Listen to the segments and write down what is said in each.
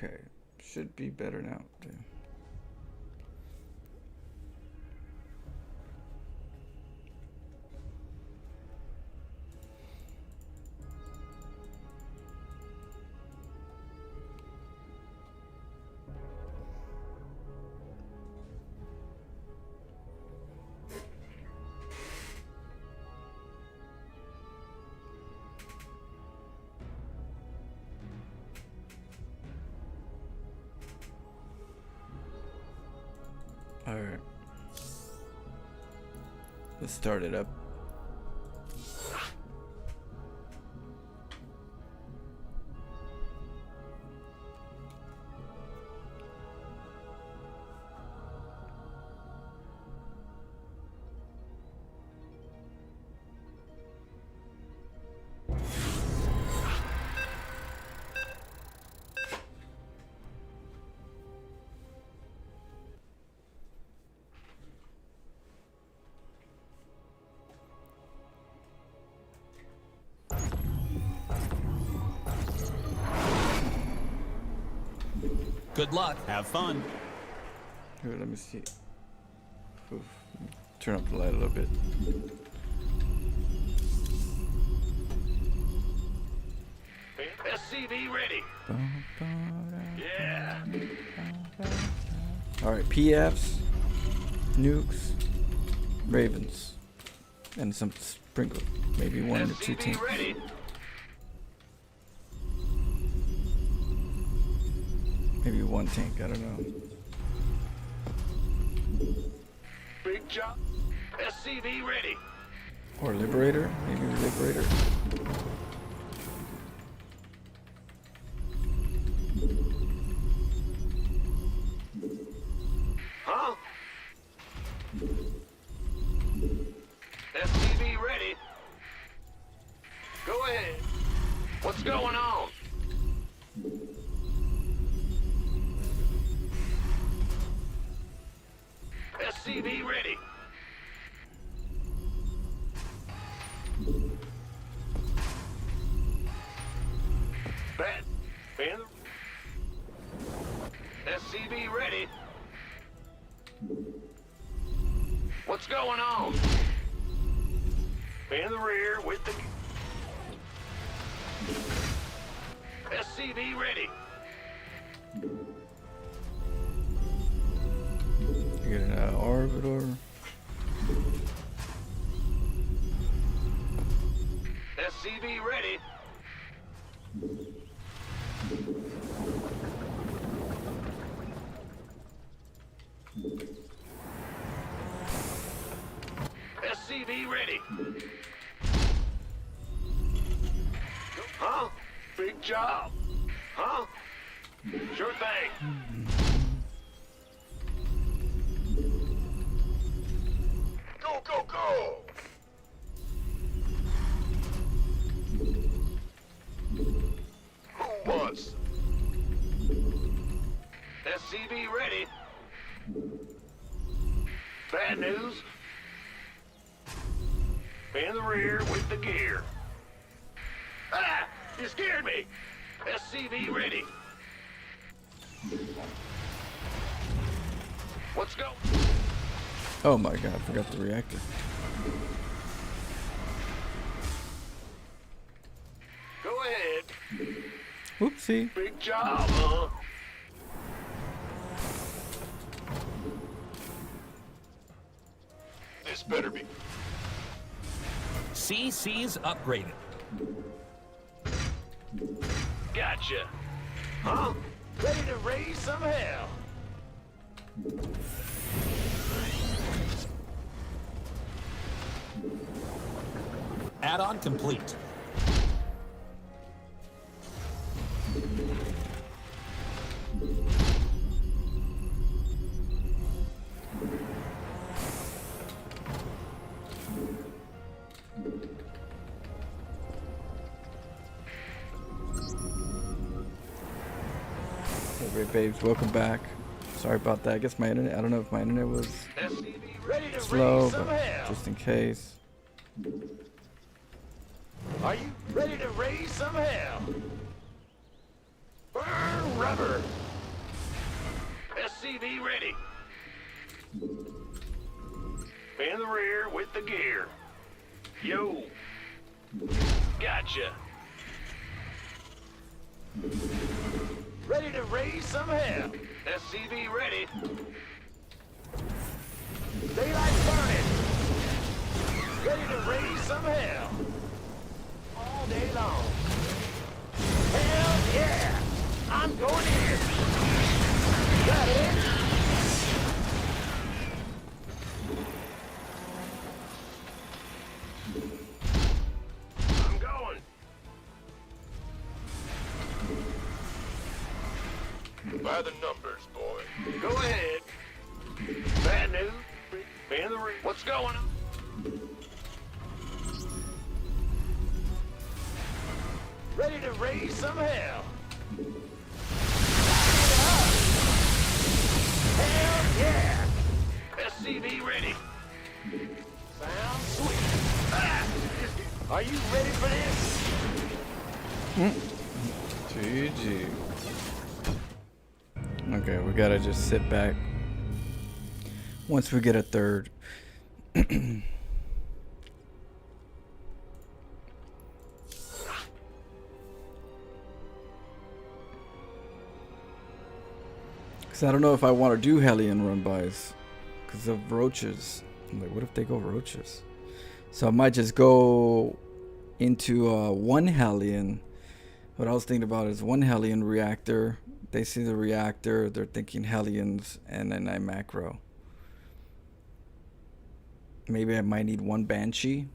Okay, should be better now. Dude. All right, let's start it up. Good luck. Have fun. Here, let me see. Oof. Turn up the light a little bit. SCV ready. Yeah. All right, PFs, nukes, Ravens, and some sprinkle. Maybe one or two SCV tanks. ready. Maybe one tank. I don't know. Big job. SCV ready. Or Liberator. Maybe Liberator. Huh? SCV ready. Go ahead. What's going on? SCV ready. Bat. Fan. SCV ready. What's going on? In the rear with the SCV ready. You get an Arbiter. SCV ready. SCV ready. Huh? Big job. Huh? Sure thing. Go, go, go! Who wants? SCV ready. Bad news. In the rear with the gear. Ah! You scared me! SCV ready. Let's go. Oh my god, I forgot the reactor. Go ahead. Whoopsie. Big job, huh? This better be. CC's upgraded. Gotcha. Huh? Ready to raise some hell. Add-on complete. Hey babes, welcome back. Sorry about that. I guess my internet, I don't know if my internet was SCV ready to slow, raise some but hell. just in case. Are you ready to raise some hell? Burn rubber. SCV ready. In the rear with the gear. Yo. Gotcha. Ready to raise some hell. SCV ready. Daylight burning. Ready to raise some hell. All day long. Hell yeah. I'm going in. Got it? I'm going. By the numbers, boy. Go ahead. Bad news. In the ring. What's going on? Ready to raise some hell. Hell yeah! SCV ready. Sounds sweet. Ah! Are you ready for this? GG. Okay, we gotta just sit back. Once we get a third. Cause I don't know if I want to do Hellion run-bys because of roaches. I'm like, what if they go roaches? So I might just go into one Hellion. What I was thinking about is one Hellion reactor. They see the reactor, they're thinking Hellions, and then I macro. Maybe I might need one Banshee.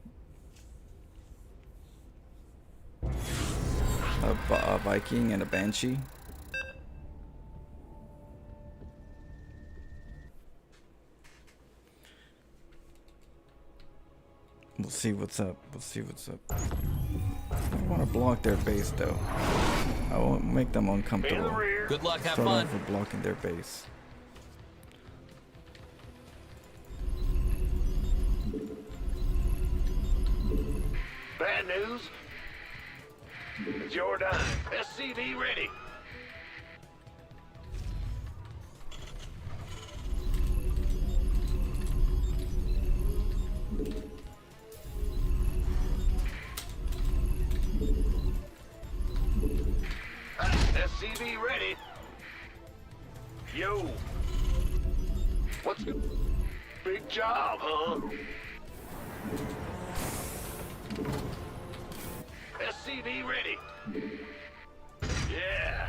A Viking and a Banshee. We'll see what's up. We'll see what's up. I want to block their base though. I won't make them uncomfortable. Good luck, have Start fun. off with blocking their base. Bad news. It's your time. SCV ready. SCV ready. Yo. What's good? Big job, huh? SCV ready. Yeah.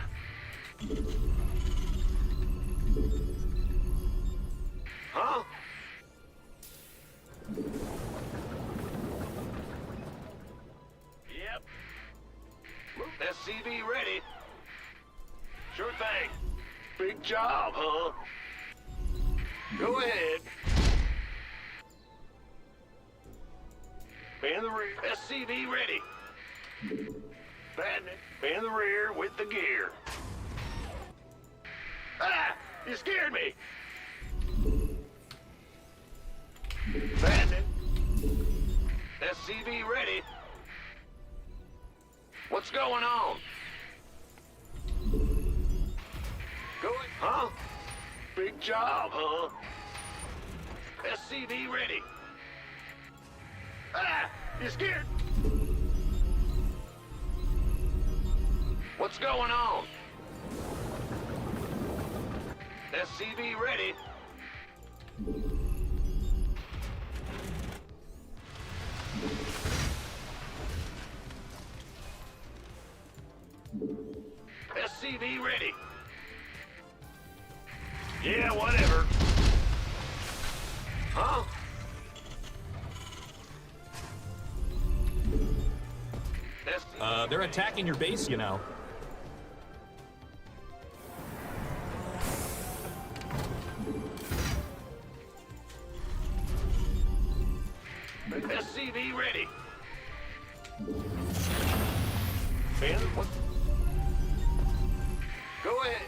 Huh? Yep. SCV ready. Sure thing. Big job, huh? Go ahead. In the rear. SCV ready. Bandit. In the rear with the gear. Ah! You scared me! Bandit. SCV ready. What's going on? Going, huh? Big job, huh? SCV ready. Ah! You scared? What's going on? SCV ready. SCV ready. Yeah, whatever. Huh? They're attacking your base, you know. SCV ready. Ben, what? Go ahead.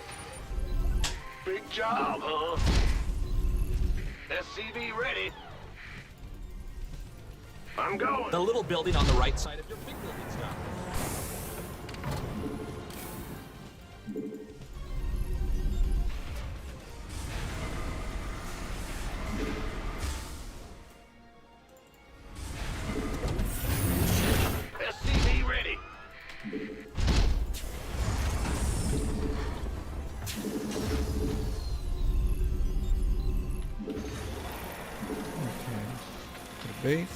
Big job, huh? SCV ready. I'm going. The little building on the right side of your big building's base.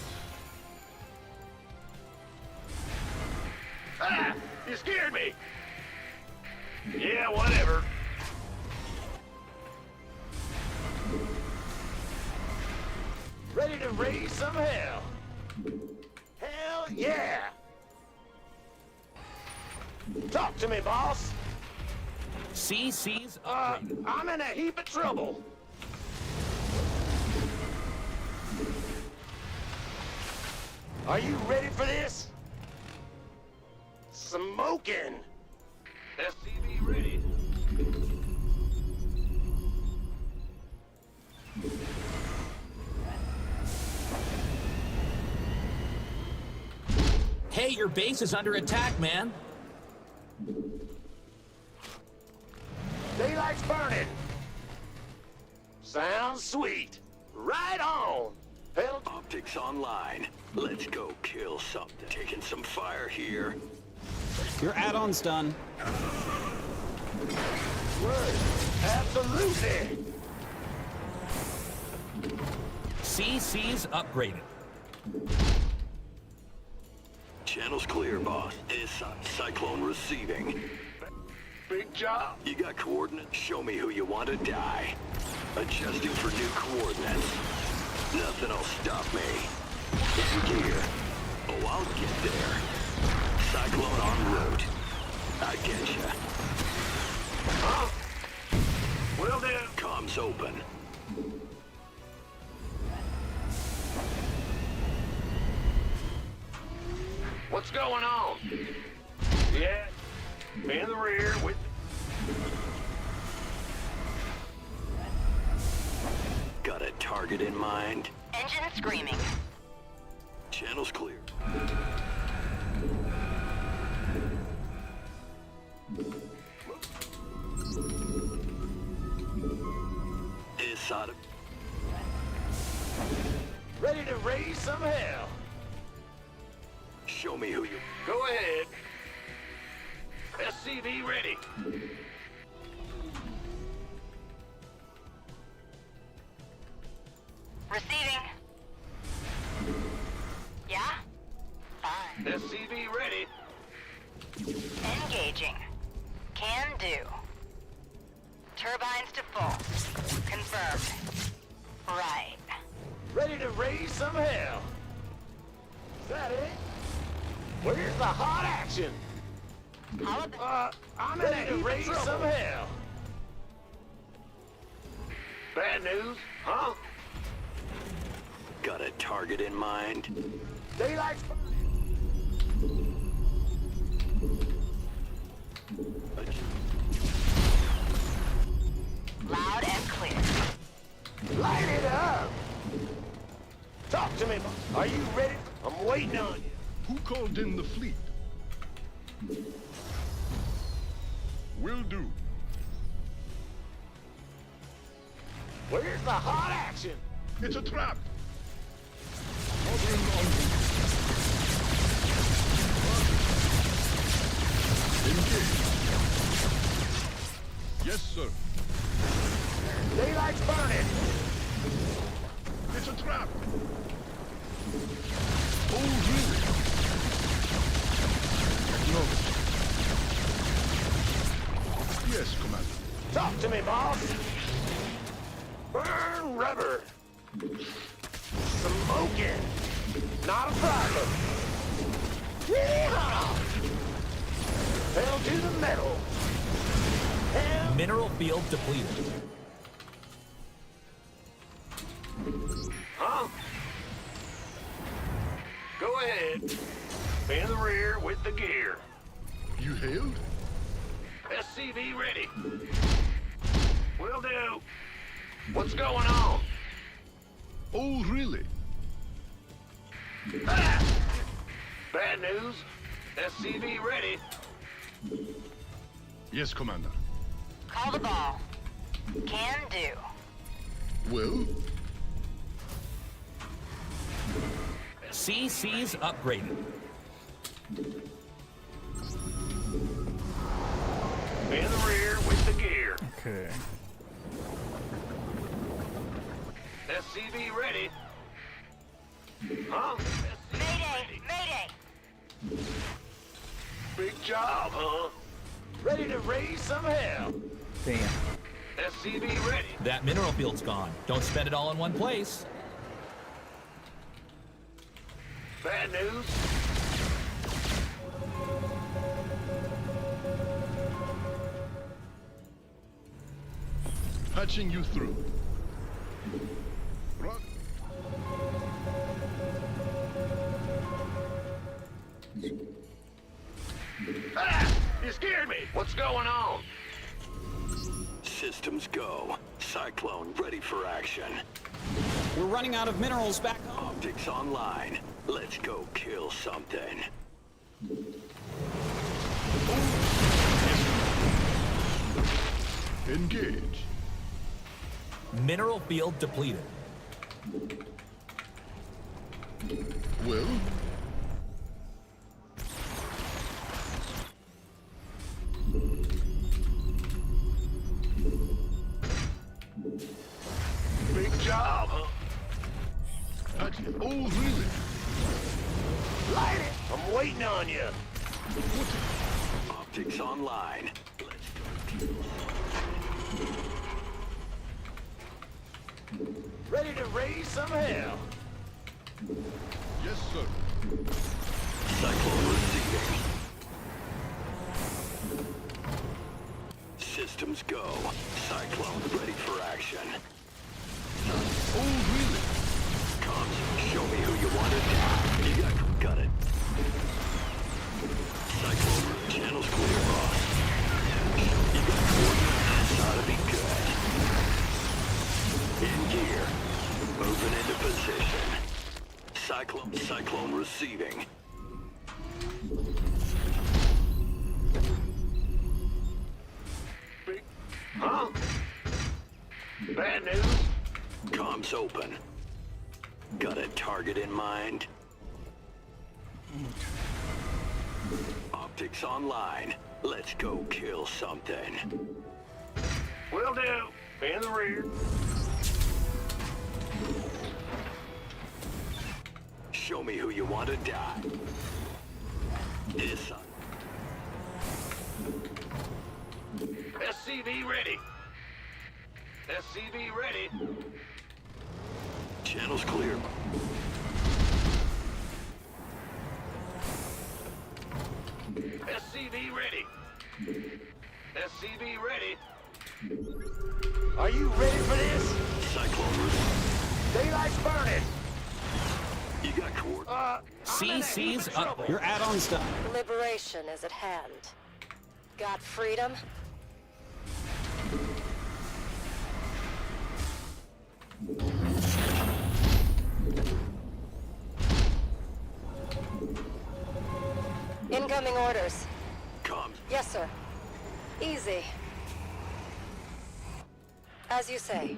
Ah! You scared me! Yeah, whatever. Ready to raise some hell? Hell yeah! Talk to me, boss. CC's upgraded. I'm in a heap of trouble. Are you ready for this? Smoking. SCV ready. Hey, your base is under attack, man. Daylight's burning. Sounds sweet. Right on. Hell, Optics online. Let's go kill something. Taking some fire here. Your add-on's done. word. Absolutely. CC's upgraded. Channel's clear, boss. Is Cyclone receiving? Big job. You got coordinates? Show me who you want to die. Adjusting for new coordinates. Nothing'll stop me. In gear. Oh, I'll get there. Cyclone en route. I get ya. Huh? Will do. Comms open. What's going on? Yeah. In the rear with... Got a target in mind? Engine screaming. Channel's clear. Is Sodom. Ready to raise some hell. Show me who you... Go ahead. SCV ready. Receiving. Yeah? Fine. SCV ready. Engaging. Can do. Turbines to full. Confirmed. Right. Ready to raise some hell. Is that it? Where's the hot action? How about I'm ready to raise some hell. Bad news, huh? Got a target in mind? Daylight's... loud and clear? Light it up! Talk to me, are you ready? I'm waiting on you. Who called in the fleet? Will do. Where's the hot action? It's a trap. Hovering on engage. Yes, sir. Daylight's burning. It's a trap. Oh, really? Acknowledged. Yes, Commander. Talk to me, boss. Burn rubber. Smoking. Not a problem. Yeehaw! Hell to the metal. Hell. Mineral field depleted. Huh? Go ahead. In the rear with the gear. You hailed? SCV ready. Will do. What's going on? Oh, really? Ah! Bad news. SCV ready. Yes, Commander. Call the ball. Can do. Well, CC's upgraded. In the rear with the gear. Okay. SCV ready. Huh? Mayday! Mayday! Big job, huh? Ready to raise some hell. Damn. SCV ready. That mineral field's gone. Don't spend it all in one place. Bad news. Patching you through. Rock. Ah! You scared me. What's going on? Systems go. Cyclone ready for action. We're running out of minerals back home. Optics online. Let's go kill something. Engage. Mineral field depleted. Well, Big job, huh? patching. Oh, really? Light it. I'm waiting on you. Optics online. Let's go kill Ready to raise some hell. Yes, sir. Cyclone receiving. Systems go. Cyclone ready for action. Oh, really? Comms, show me who you want to die. You got it. Cyclone, channels clear, boss. You got coordinates. This ought to be good. In gear. Moving into position. Cyclone receiving. Big, huh? Bad news. Comms open. Got a target in mind? Optics online. Let's go kill something. Will do. In the rear. Show me who you want to die. This SCV ready. SCV ready. channel's clear. SCV ready. SCV ready. Are you ready for this? Cyclone. Daylight's burning. You got coordinates. I'm in a heap CC's of up trouble. there. Your add-on's done. Liberation is at hand. Got freedom? Incoming orders. Comms. Yes, sir. Easy. As you say.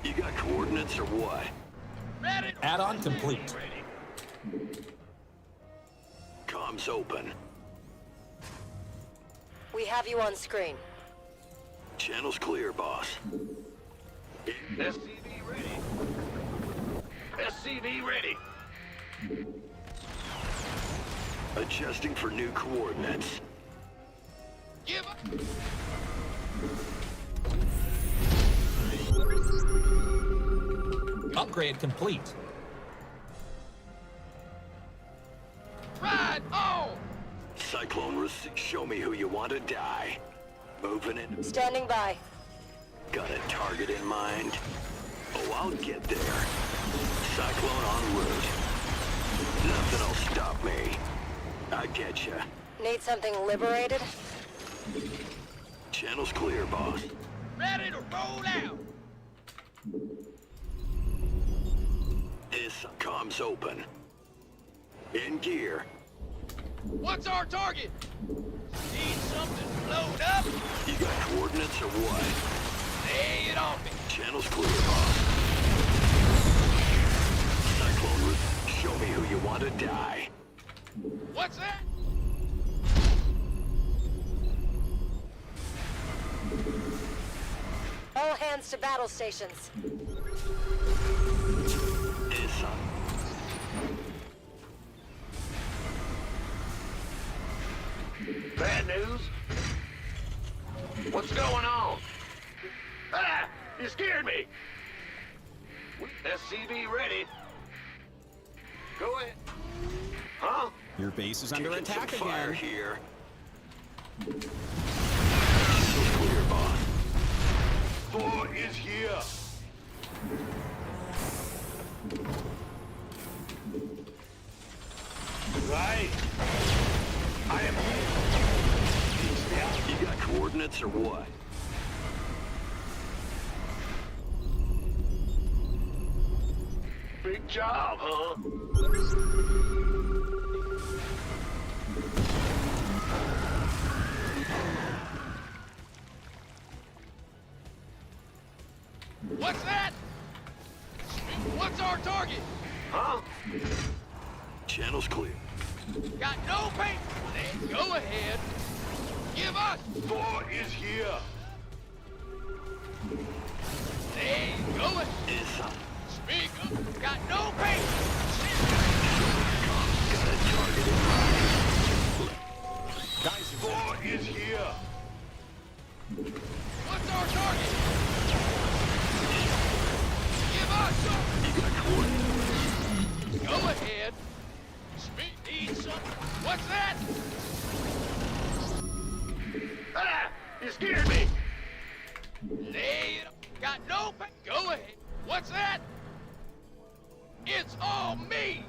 You got coordinates or what? Add-on complete. Comms open. We have you on screen. Channel's clear, boss. SCV ready. SCV ready. Adjusting for new coordinates. Give up. Upgrade complete. Ride on. Cyclone, show me who you want to die. Moving in. Standing by. Got a target in mind? Oh, I'll get there. Cyclone en route. Nothing'll stop me. I get ya. Need something liberated? Channel's clear, boss. Ready to roll out. His comms open. In gear. What's our target? Need something blowed up? You got coordinates or what? Lay it on me. Channel's clear, boss. Cyclone, show me who you want to die. What's that? All hands to battle stations. Bad news? What's going on? Ah! You scared me! SCV ready. Go ahead. Huh? Your base is under Taking some attack fire again. here. Clear, boss. 4 is here. Right. I am here. You got coordinates or what? Big job, huh? What's that? What's our target? Huh? Channel's clear. Got no paper. Then go ahead. Give us. 4 is here. Hey, go ahead. Is Speak up. Got no paper. got a target in mind. Guys, 4 is here. What's our target? Give us some. You got coordinates. Go ahead. Speak. Need something. What's that? Ah! You scared me. Lay it. Got no paper. Go ahead. What's that? It's all me.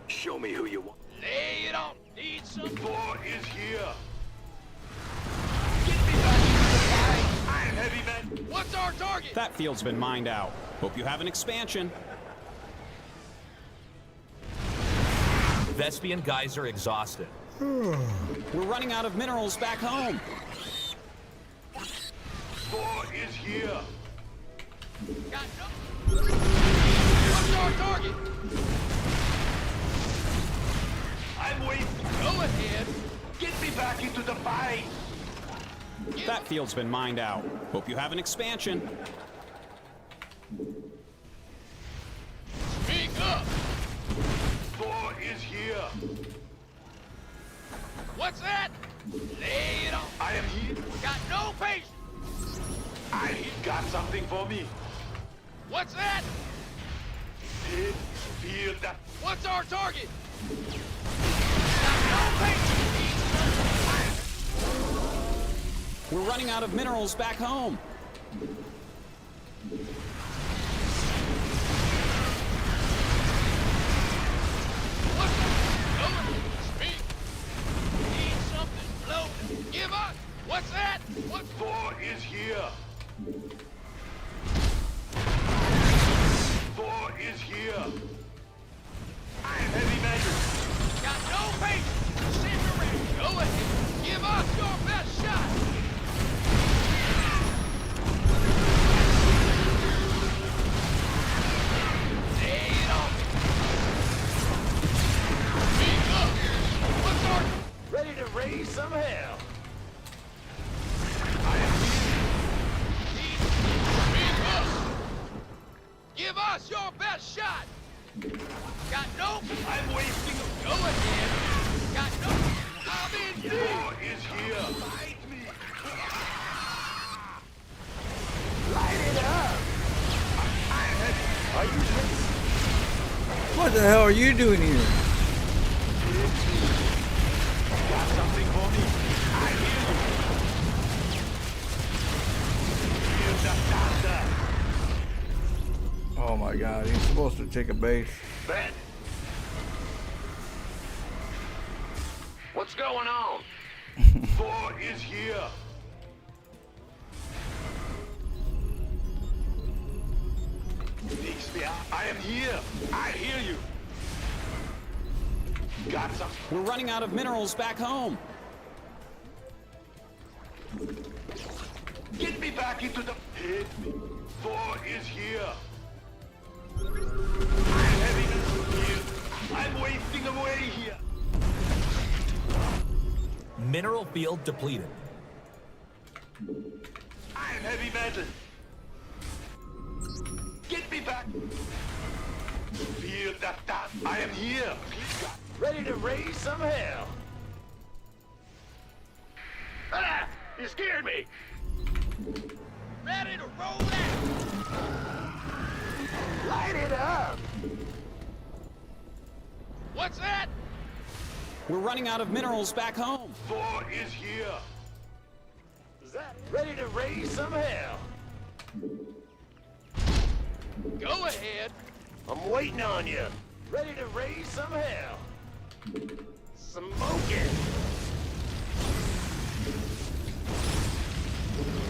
Show me who you want. Lay it on. Need some. 4 is here. I'm heavy man. What's our target? that field's been mined out. Hope you have an expansion. Vespian guys are exhausted. We're running out of minerals back home. 4 is here. Got no. What's our target? I'm waiting. Go ahead. Get me back into the fight. That field's been mined out. Hope you have an expansion. Speak up. 4 is here. What's that? Lay it on. I am here. Got no patience. He got something for me. What's that? Feel that. What's our target? Got no patience. We're running out of minerals back home. What's that? Speak. Need something floating. Give us. What's that? What? 4 is here. 4 is here. I'm heavy measure. Got no patience. Send her in. Go ahead. Give us your best shot. Lay it on me. Speak up. What's our... Ready to raise some hell. I am here. Speak up. Give us your best shot. Got no... I'm wasting... Go ahead. Got no... I'm in deep. 4 is here. Fight me. Light it up. Are you... What the hell are you doing here? Got something for me? I hear you. Feel the thunder. Oh my god, he's supposed to take a base. Ben? What's going on? 4 is here. I am here. I hear you. Got some. We're running out of minerals back home. Get me back into the pit. 4 is here. I'm having a... I'm wasting away here. Mineral field depleted. I am heavy metal. Get me back. Feel that. I am here. Ready to raise some hell. Ah! You scared me. Ready to roll out. Light it up. What's that? We're running out of minerals back home. Thor is here. Is that ready to raise some hell? Go ahead. I'm waiting on you. Ready to raise some hell. Smoking.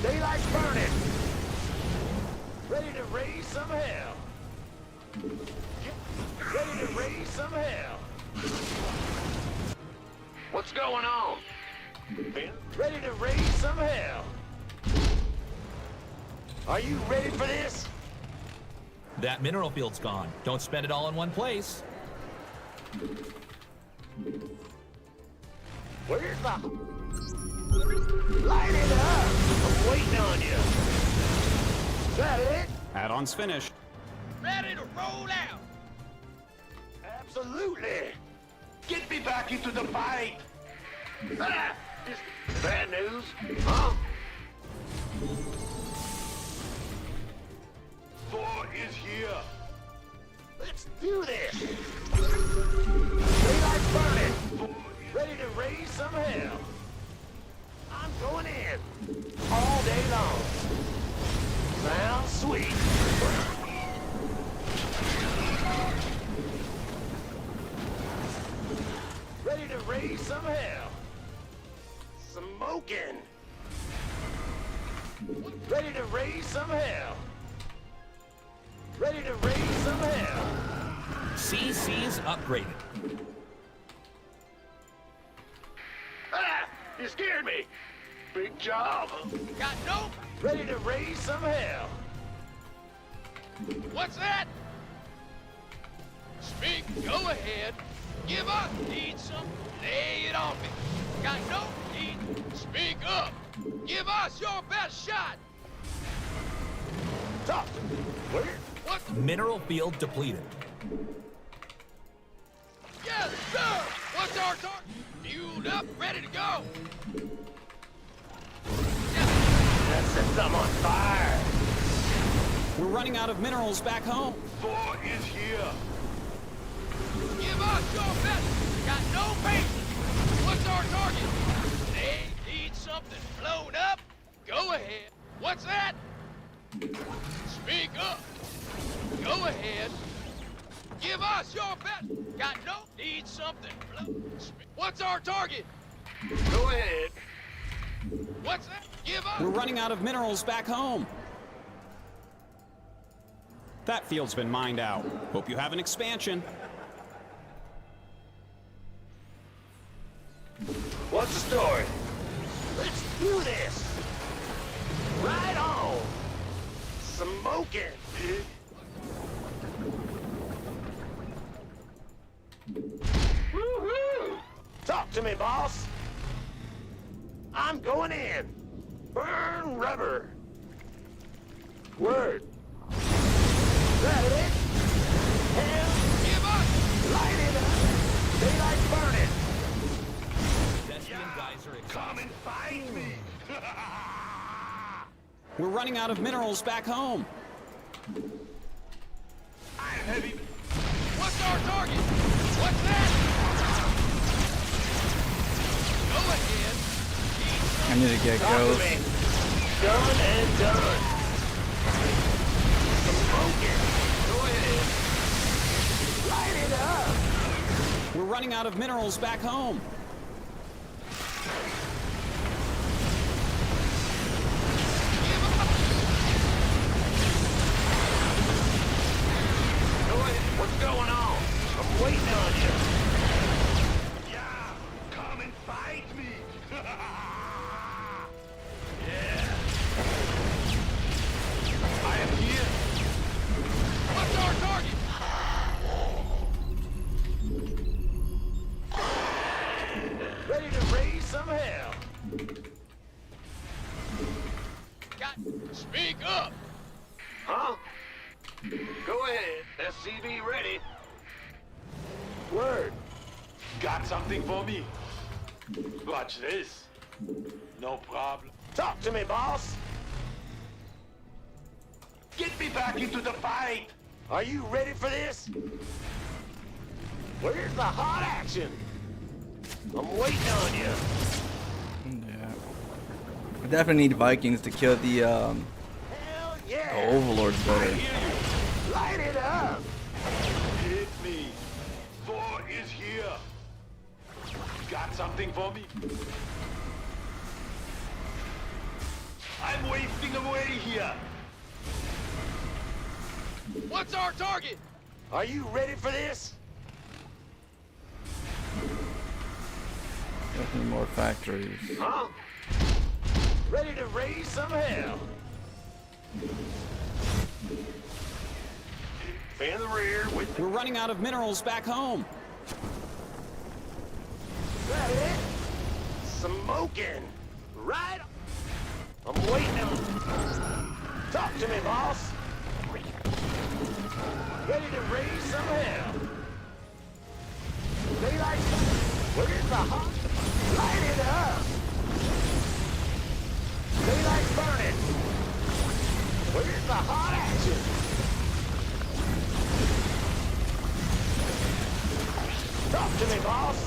Daylight's burning. Ready to raise some hell. Ready to raise some hell. What's going on? Ready to raise some hell. Are you ready for this? That mineral field's gone. Don't spend it all in one place. Where's the... Light it up! I'm waiting on you. Is that it? Add-ons finished. Ready to roll out. Absolutely. Get me back into the fight. Ah, is bad news? Huh? Thor is here. Let's do this. Daylight's burning. Ready to raise some hell. I'm going in all day long. Sounds sweet. Ready to raise some hell. Smoking. Ready to raise some hell. Ready to raise some hell. CC's upgraded. Ah! You scared me. Big job. Got no. Ready to raise some hell. What's that? Speak. Go ahead. Give up. Need some. Lay it on me. Got no need. Speak up. Give us your best shot. Talk. Where? What? Mineral field depleted. Yes, sir. What's our target? Fueled up, ready to go. That set some on fire. We're running out of minerals back home. Thor is here. Give us your best. Got no patience. What's our target? They need something blown up. Go ahead. What's that? Speak up. Go ahead. Give us your best. Got no. Need something blown. What's our target? Go ahead. What's that? Give us. We're running out of minerals back home. That field's been mined out. Hope you have an expansion. What's the story? Let's do this. Right on. Smoking. Woohoo! Talk to me, boss. I'm going in. Burn rubber. Word. Is that it? Hell, Give us. light it up. Daylight's burning. Thespian geyser Come exhausted. and find me. We're running out of minerals back home. I'm heavy. What's our target? What's that? Go ahead. I need to get Talk to ghosts. me. Done and done. Smoking. Go ahead. Light it up. We're running out of minerals back home. Go ahead. What's going on? I'm waiting on you. Yeah. Come and fight me. Yeah. I am here. What's our target? Speak up! Huh? Go ahead. SCV ready. Word. Got something for me? Watch this. No problem. Talk to me, boss. Get me back into the fight! Are you ready for this? Where's the hot action? I'm waiting on you. Yeah. I definitely need Vikings to kill the Hell yeah. overlords better. Light it up. Hit me. Thor is here. Got something for me? I'm wasting away here. What's our target? Are you ready for this? Definitely more factories. Huh? Ready to raise some hell. In the rear with We're running out of minerals back home. that it? Smoking. Right. I'm waiting on. Talk to me, boss. Ready to raise some hell. Daylight. Where's the hot? Light it up. Daylight's burning. Where's the hot action? Talk to me, boss.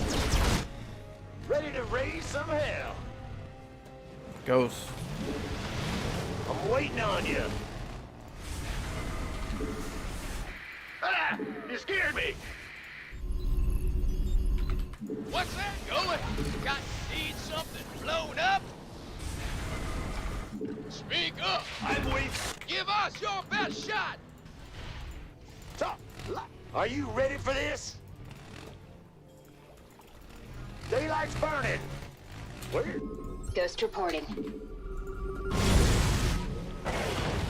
Ready to raise some hell. Ghost. I'm waiting on you. Ah! You scared me! What's that going? Need something blown up? Speak up! I'm waiting. Give us your best shot! Talk. Are you ready for this? Daylight's burning. Where? Ghost reporting.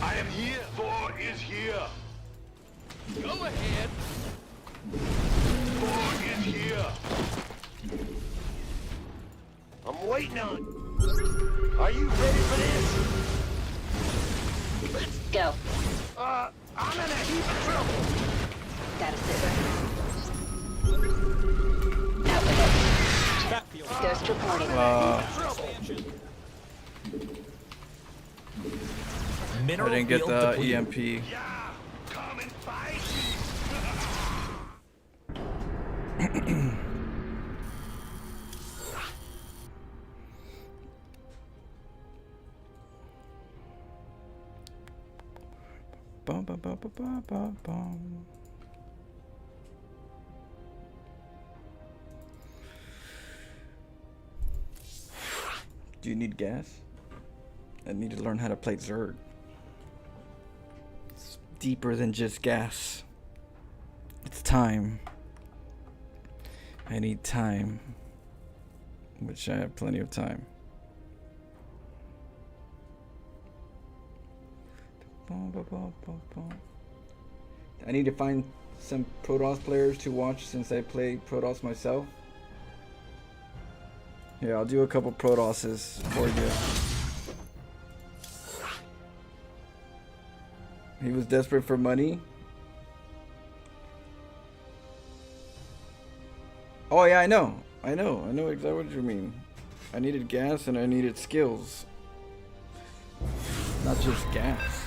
I am here. Thor is here. Go ahead. Thor is here. I'm waiting on. Are you ready for this? Let's go. I'm in a heap of trouble. Gotta sit right. Out with it. That feels Ghost reporting. expansion. I didn't get the EMP. Yeah. Come and fight. Bum, bum, bum, bum, bum, bum, bum. Do you need gas? I need to learn how to play Zerg. It's deeper than just gas. It's time. I need time. Which I have plenty of time. I need to find some Protoss players to watch since I play Protoss myself. Yeah, I'll do a couple Protosses for you. He was desperate for money. Oh yeah, I know exactly what you mean. I needed gas and I needed skills. Not just gas.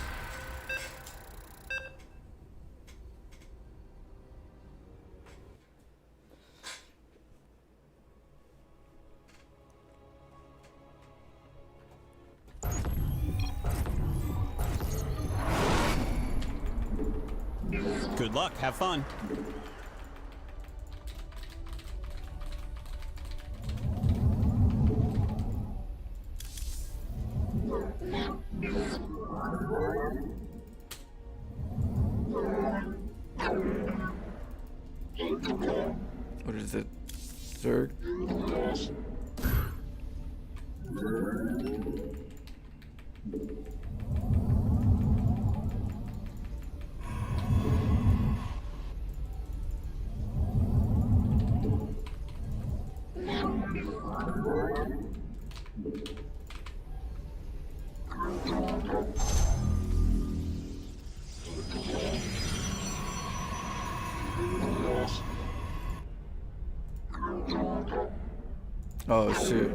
Good luck. Have fun. What is it? Zerg? Oh shit.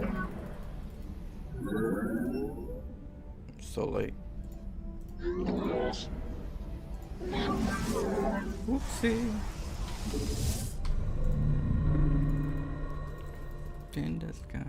So late. Whoopsie. In the sky.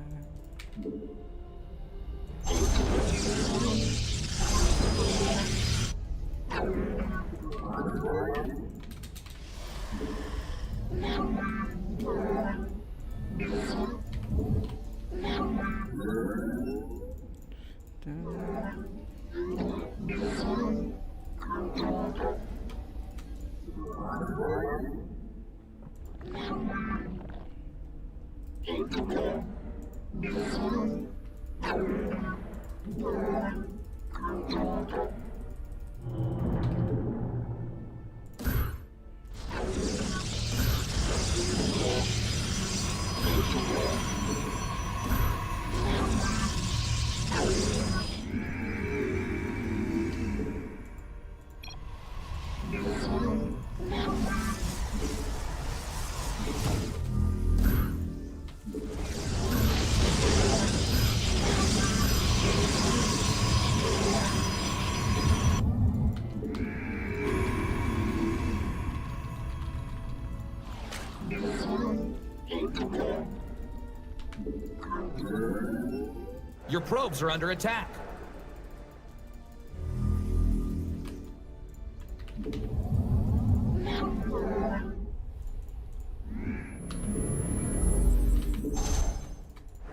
Your probes are under attack.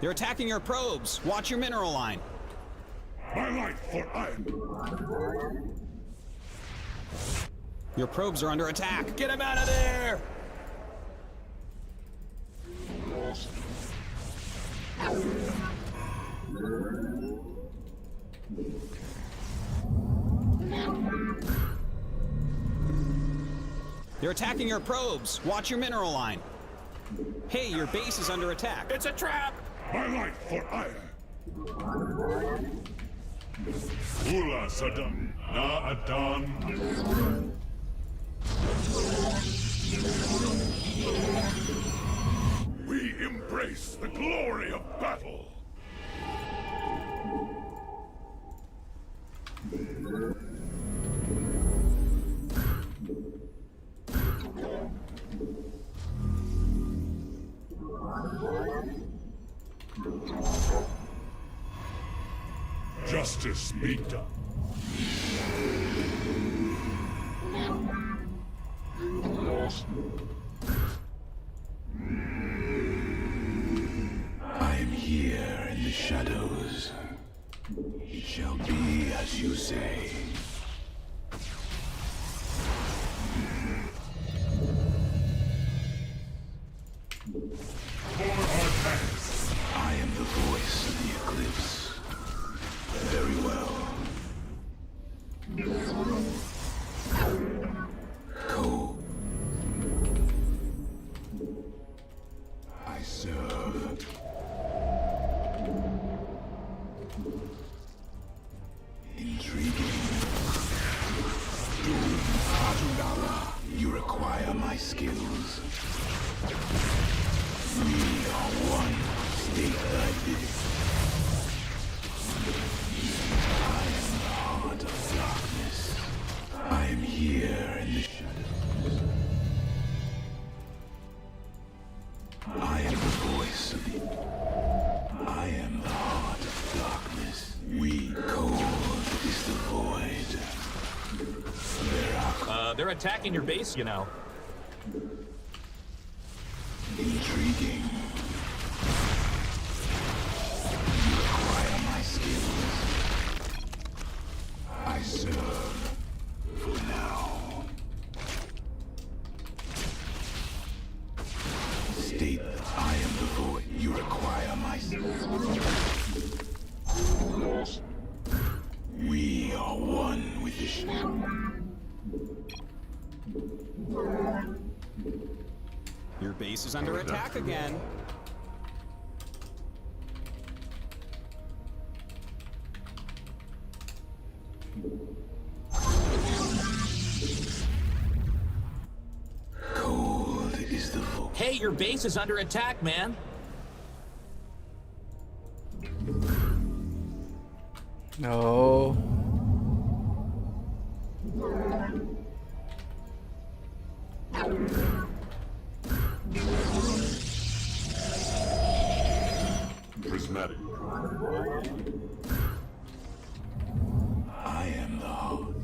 They're attacking your probes. Watch your mineral line. My life for iron. Your probes are under attack. Get him out of there! They're attacking your probes. Watch your mineral line. Hey, your base is under attack. It's a trap! My life for iron. Ula Saddam Na Adan. We embrace the glory of battle. Justice be done. I am here in the shadows. It shall be as you say. For our thanks. I am the voice of the eclipse. Very well. Go. I serve. Intriguing. You require my skills. We are one. State thy bidding. I am the heart of darkness. I am here in the shadows. I am the voice of the... I am the heart of darkness. We cold is the void. They're attacking your base, you know. Intriguing. You require my skills. I serve for now. State that I am the void. You require my skills. We are one with the Your base is under attack again. cold is the void. Hey, your base is under attack, man. No. Prismatic. I am the heart.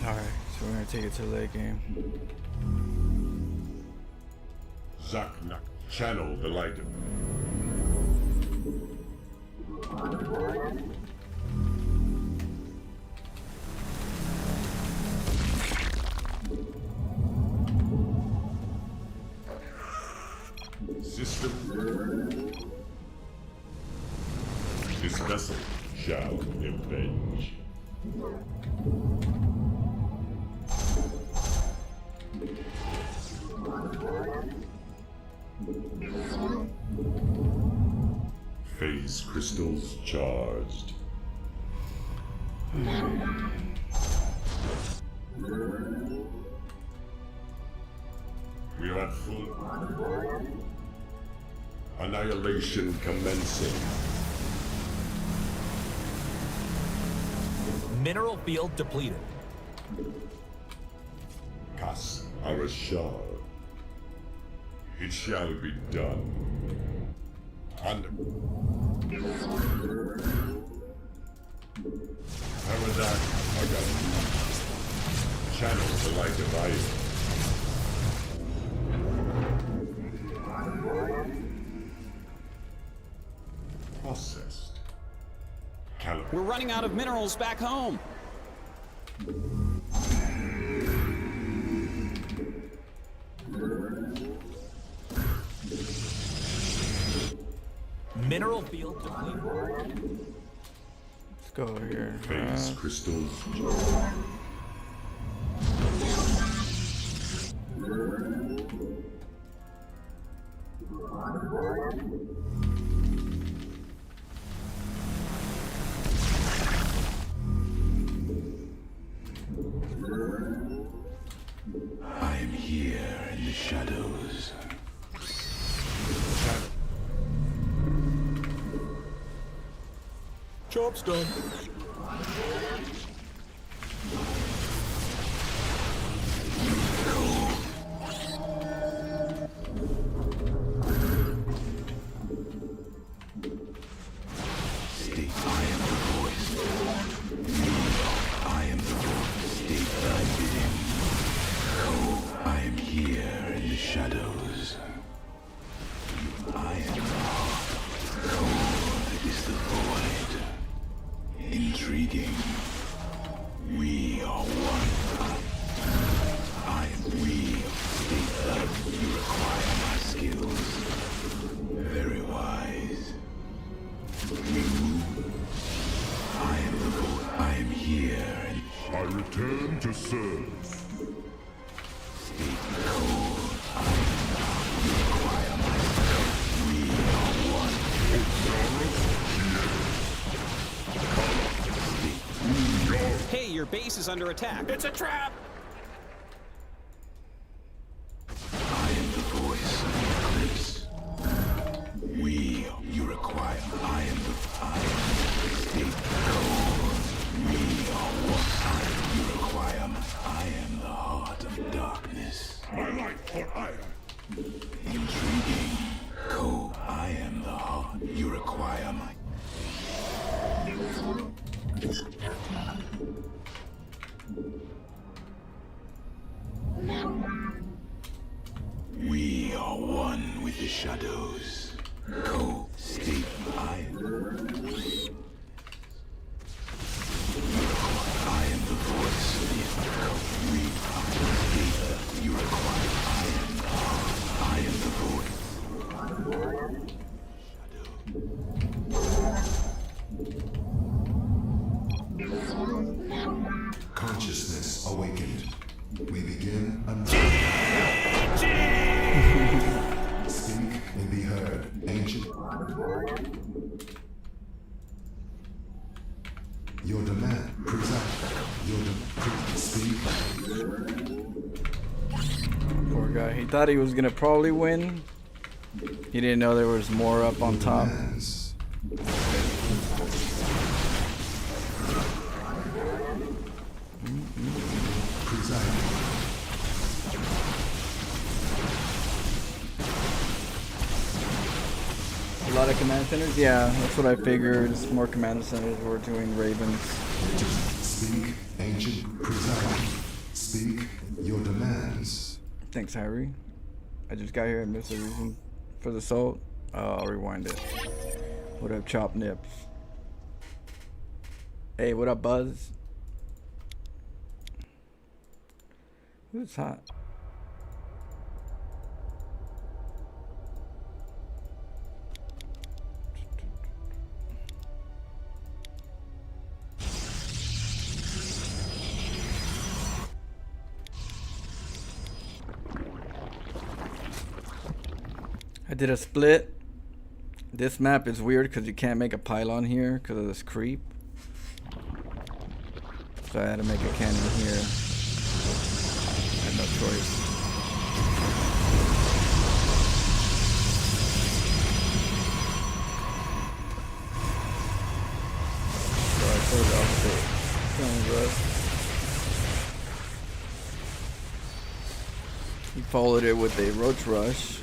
Alright, so we're gonna take it to the late game. Zaknak. Channel the light. System. This vessel shall avenge. Phase crystals charged. We are at full annihilation commencing. Mineral field depleted. Kas Arashar. It shall be done. And Paradigm Agan. Channel the light of iron. Processed. We're running out of minerals back home. Mineral field depleted. Let's go over here. Phase crystals. I am here in the shadows. Job's done. State, I am the voice. I am the voice. State thy bidding. I am here in the shadows. I am the heart. Cold is the void. Intriguing. We are one. I am we. State that you require my skills. Very wise. We move. I am the void. I am here in I return to serve. state cold. I am not. You require my skills. We are one. Hey, your base is under attack. It's a trap! I am the voice of the eclipse. We, you require. I am the state cold. We are one. You require. I am the heart of darkness. My light for iron. Intriguing. Co. I am the heart. You require my. We are one with the shadows. Co. State. I am the voice of the we are state. You require. I am the heart. I am the voice. Consciousness awakened. We begin a Speak and be heard, ancient. Poor guy. He thought he was gonna probably win. He didn't know there was more up on top. Demands. Presiding. A lot of command centers? Yeah, that's what I figured. It's more command centers were doing Ravens. Speak, ancient presiding. Speak your demands. Thanks, Harry. I just got here. I missed the reason for the salt. I'll rewind it. What up, Chop Nips? Hey, what up, Buzz? Who's hot? I did a split. This map is weird because you can't make a pylon here because of this creep. So I had to make a cannon here. I had no choice. So I pulled off the cannon rush. He followed it with a roach rush.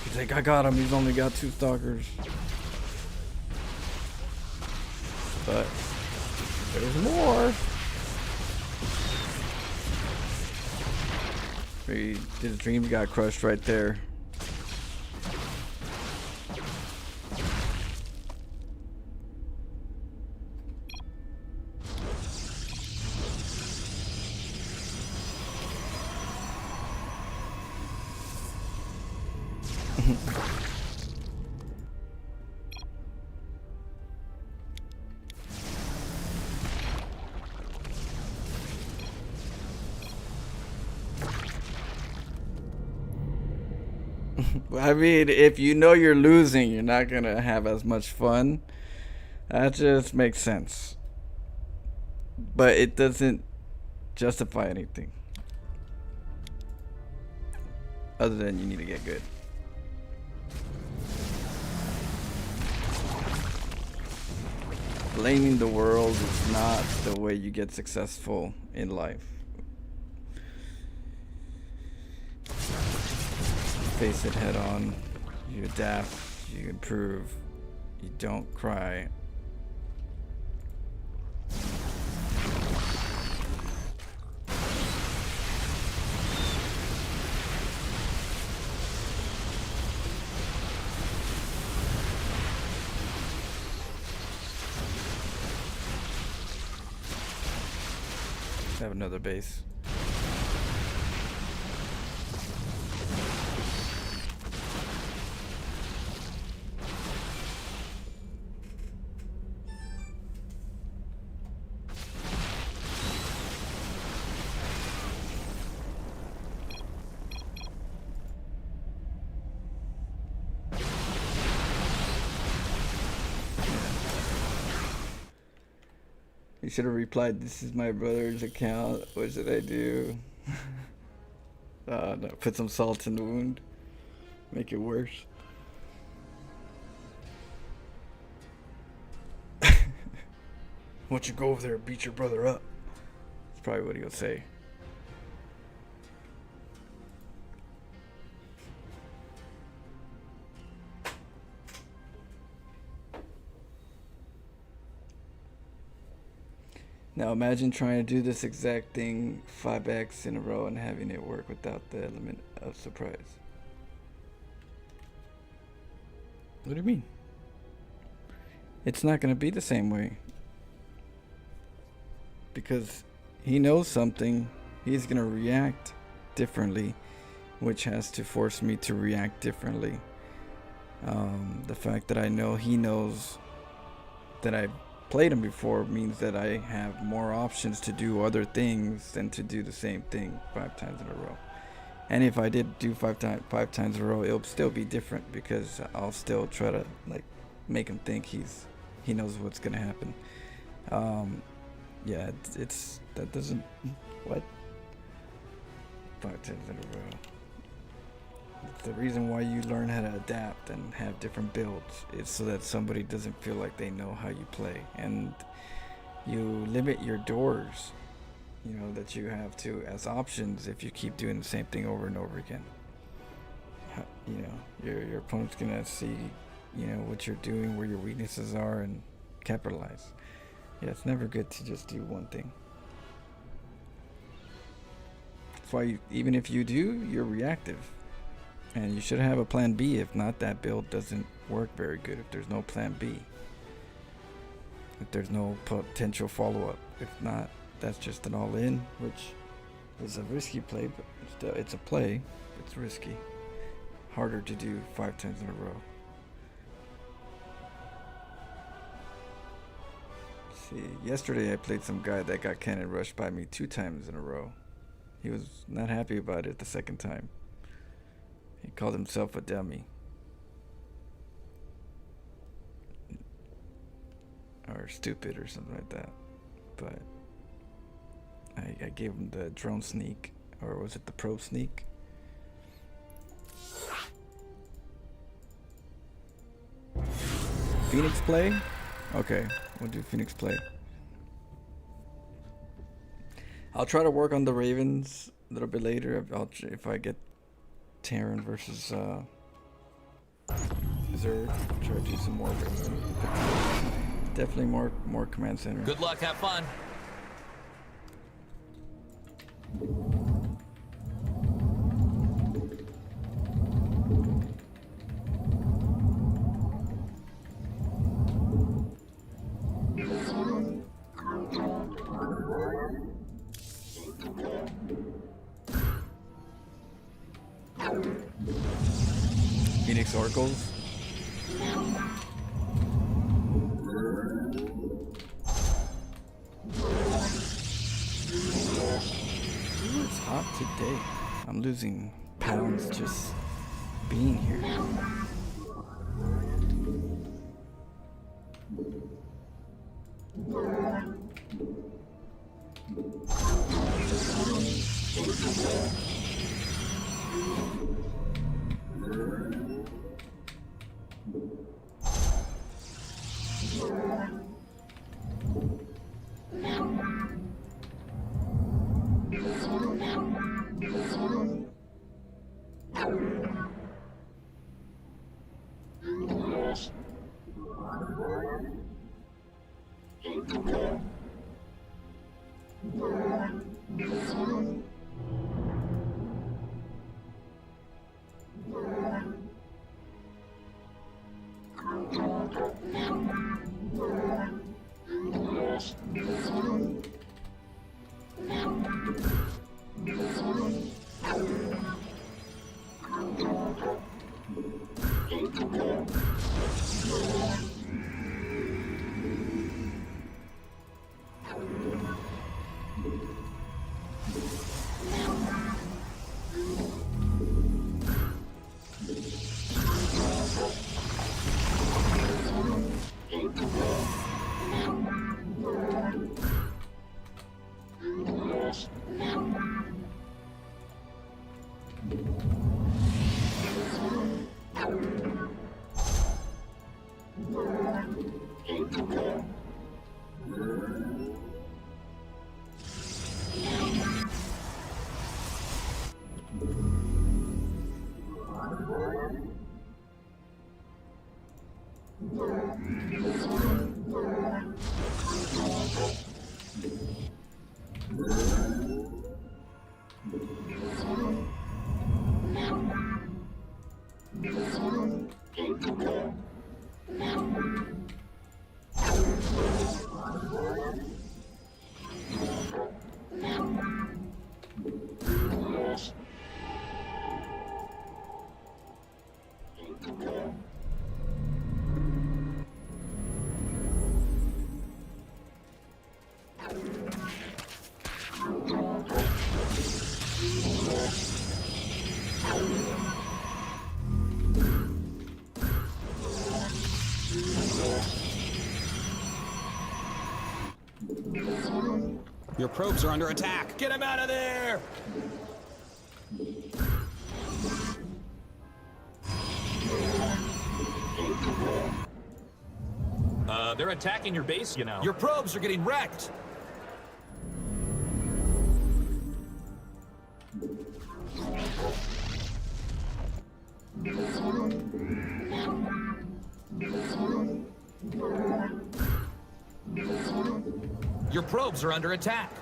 He's like, I got him. He's only got 2 stalkers. But there's more. His dreams got crushed right there. I mean, if you know you're losing, you're not gonna have as much fun. That just makes sense. But it doesn't justify anything. Other than you need to get good. Blaming the world is not the way you get successful in life. Face it head on. You adapt. You improve. You don't cry. Have another base. You should have replied, this is my brother's account. What should I do? No, put some salt in the wound. Make it worse. Why don't you go over there and beat your brother up? That's probably what he'll say. Now imagine trying to do this exact thing 5x in a row and having it work without the element of surprise. What do you mean? It's not going to be the same way. Because he knows something, he's going to react differently, which has to force me to react differently. The fact that I know he knows that I've played them before means that I have more options to do other things than to do the same thing 5 times in a row. And if I did do 5 times in a row, it'll still be different because I'll still try to like make him think he knows what's gonna happen. Yeah, it's that doesn't what 5 times in a row. It's the reason why you learn how to adapt and have different builds. It's so that somebody doesn't feel like they know how you play, and you limit your doors, you know, that you have to as options if you keep doing the same thing over and over again. You know, your opponent's gonna see, you know, what you're doing, where your weaknesses are, and capitalize. Yeah, it's never good to just do one thing. That's why even if you do, you're reactive. And you should have a plan B. If not, that build doesn't work very good if there's no plan B. If there's no potential follow-up. If not, that's just an all-in, which is a risky play, but still, it's a play. It's risky. Harder to do 5 times in a row. See, yesterday I played some guy that got cannon rushed by me 2 times in a row. He was not happy about it the second time. He called himself a dummy. Or stupid or something like that. But I gave him the drone sneak. Or was it the pro sneak? Phoenix play? Okay, we'll do Phoenix play. I'll try to work on the Ravens a little bit later. If I get Terran versus Zerg, try to do some more Ravens. Definitely more command center. Good luck, have fun. Phoenix Oracles. It's hot today. I'm losing pounds just being here. Your probes are under attack. Get him out of there! They're attacking your base, you know. Your probes are getting wrecked! Your probes are under attack.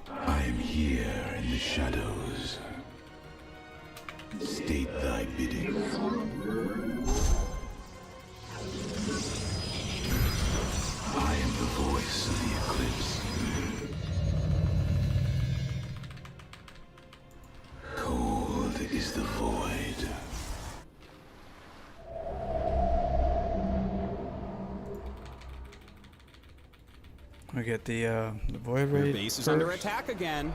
I am here in the shadows. State thy bidding. I am the voice of the eclipse. Cold is the void. I get the void Your raid. base is first. under attack again.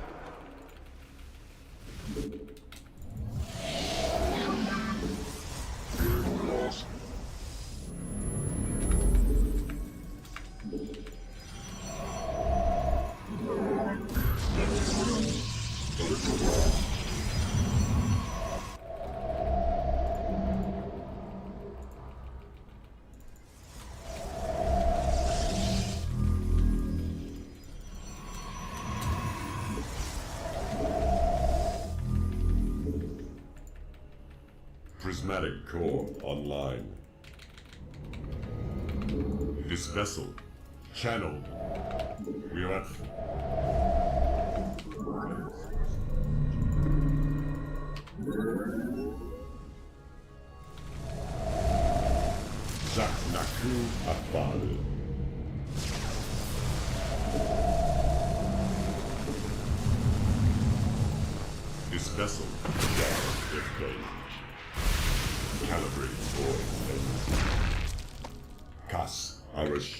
Prismatic core online. This vessel channeled. We are at Naku Afal. This vessel calibrating void lens. Kas Arash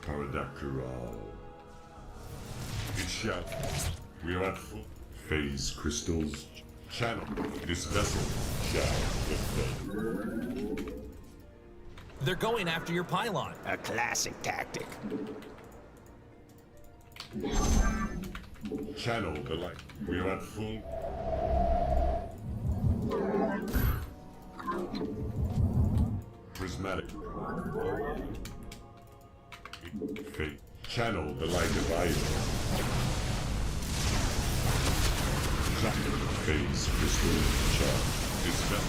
Paradakural. It shall. We are at full phase crystals channel. This vessel shall defend. They're going after your pylon. A classic tactic. Channel the light. We are at full. Prismatic. Fate. Channel the light of Iron. Phase crystal charge. Dispel.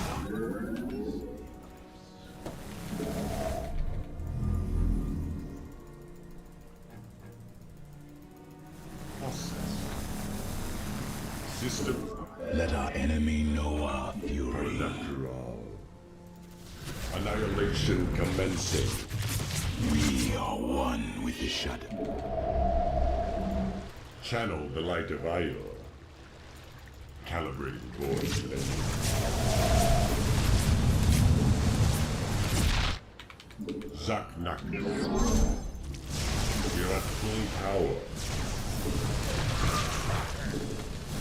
Process. System. Let our enemy know our fury. Natural. Annihilation commencing. We are one with the shadow. Channel the light of Ior. Calibrating voice lens. Zaknak. We're at full power.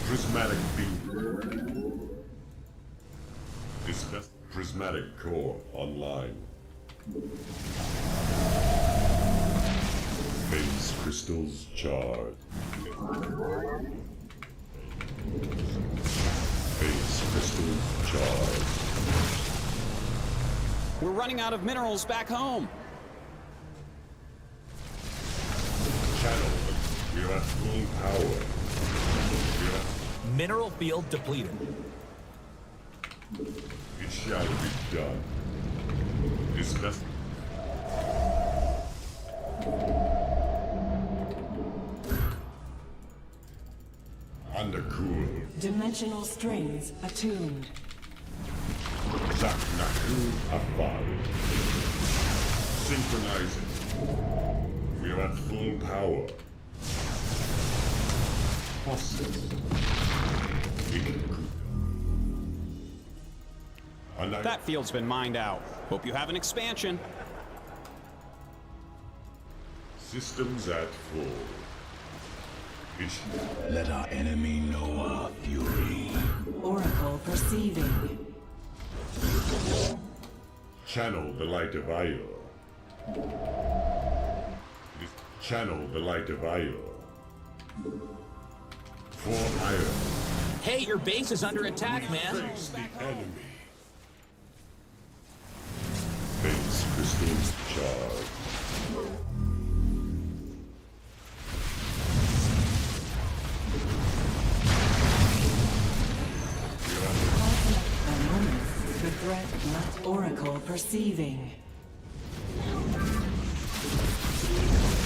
Prismatic beam. Dispel. Prismatic core online. Phase crystals charged. Phase crystals charged. We're running out of minerals back home. Channel. We're at full power. We're at Mineral field depleted. It shall be done. This vessel. Undercool. Dimensional strings attuned. Zaknaku Afal. Synchronizing. We are at full power. That field's been mined out. Hope you have an expansion. Systems at full. Let our enemy know our fury. Oracle perceiving. Channel the light of Io. Channel the light of Io. For Io. Hey, your base is under attack, man. Face the enemy. Face Custome's charge. A moment. The threat not Oracle perceiving.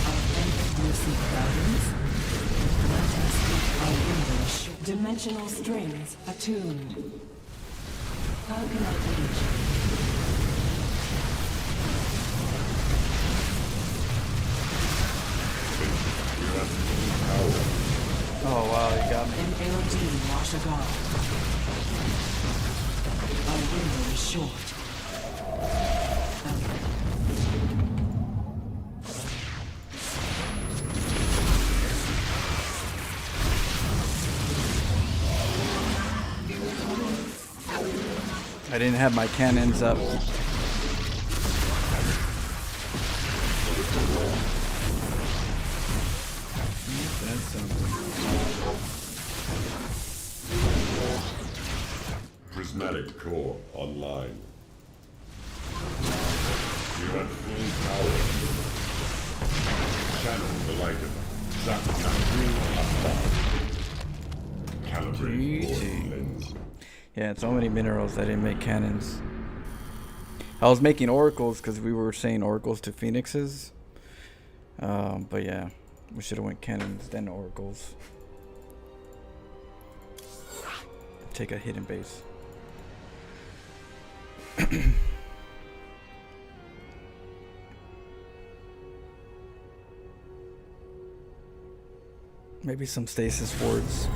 Authentic Lucy Crowders. Fantastic English. Dimensional strings attuned. Falcon activation. Oh wow, you got me. An LD wash agar. Our window is short. I didn't have my cannons up. That's something. Prismatic core online. You're at full power. Channel the light of Calibrate core lens. Yeah, so many minerals. I didn't make cannons. I was making oracles because we were saying oracles to phoenixes. But yeah, we should have went cannons then oracles. Take a hidden base. Maybe some stasis wards.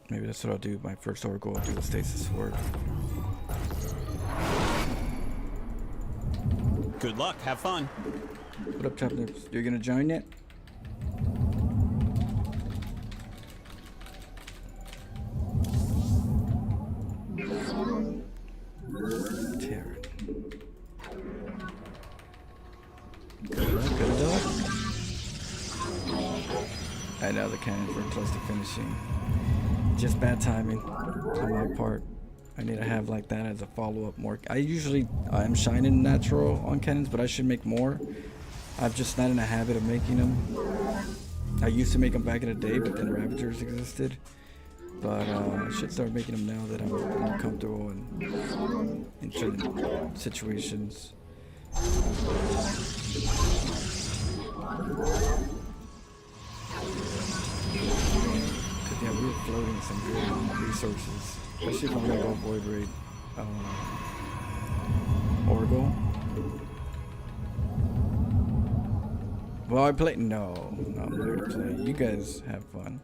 Maybe that's what I'll do. My first oracle, I'll do a stasis ward. Good luck. Have fun. What up, Top Nips? You're gonna join it? Terran. Good luck, good luck. I know the cannons were close to finishing. Just bad timing on my part. I need to have like that as a follow-up more. I'm shining natural on cannons, but I should make more. I'm just not in a habit of making them. I used to make them back in the day, but then Ravagers existed. But I should start making them now that I'm more comfortable in certain situations. Yeah, we were floating some good resources, especially if I'm gonna go Void Raid Oracle. Well, I play. No, I'm there to play. You guys have fun.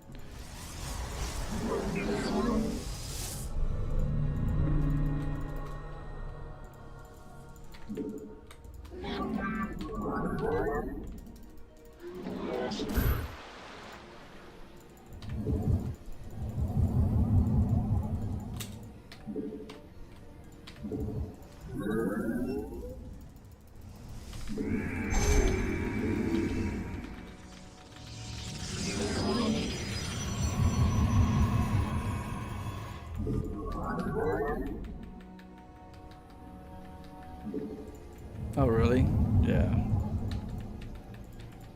Oh, really? Yeah.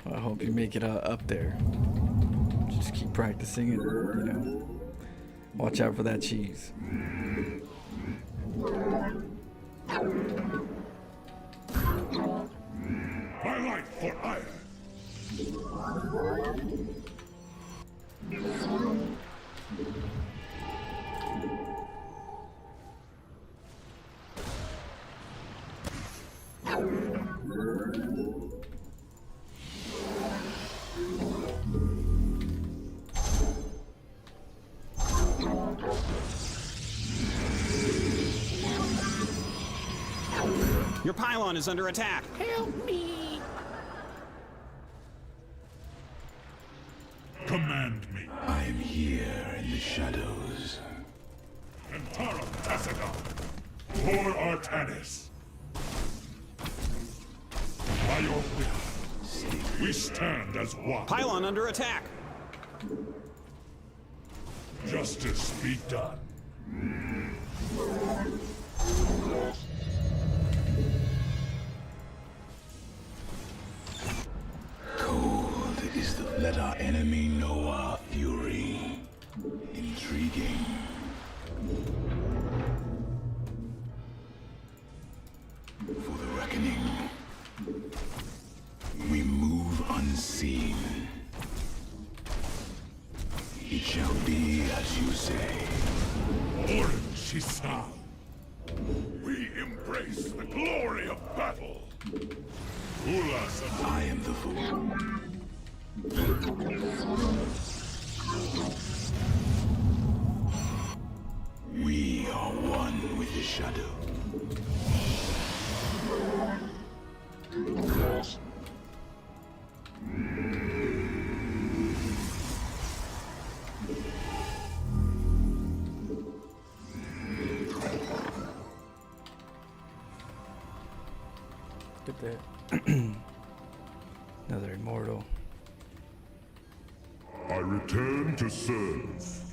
Well, I hope you make it up there. Just keep practicing and, you know, watch out for that cheese. My light for iron. Your pylon is under attack. Help me! Command me. I am here in the shadows. Antara Tassadar. For Artanis. By your will, we stand as one. Pylon under attack. Justice be done. Cold is the... Let our enemy know our fury. Intriguing. For the reckoning, we move unseen. It shall be as you say. Orin Shisam. We embrace the glory of battle. Ulas of I am the fool. We are one with the shadow. Get that. Another immortal. I return to serve.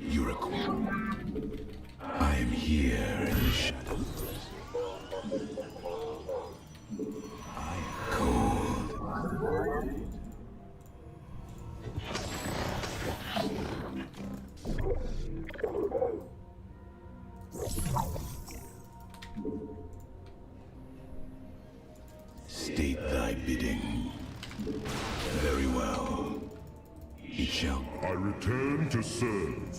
You're a queen. I am here in the shadows. I am cold. State thy bidding. Very well. It shall. I return to serve.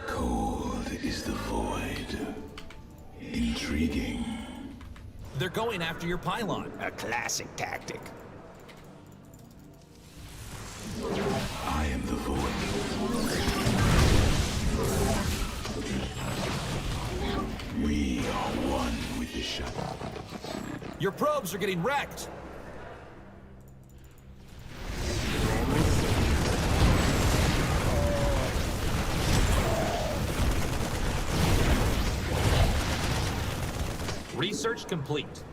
Cold is the void. Intriguing. They're going after your pylon. A classic tactic. I am the void. We are one with the shadow. Your probes are getting wrecked. Research complete.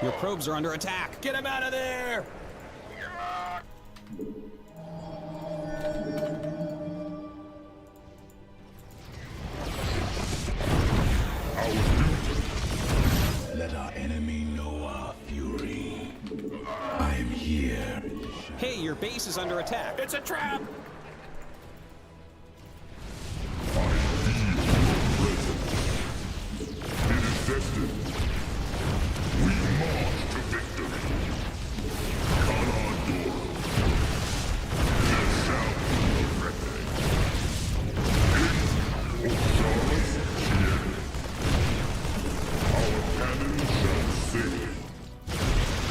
Your probes are under attack. Get him out of there! Let our enemy know our fury. I am here. Hey, your base is under attack. It's a trap! It is destined. We march to victory. Kalador. There shall be a reckoning. In Osiris Chien. Our cannon shall sing.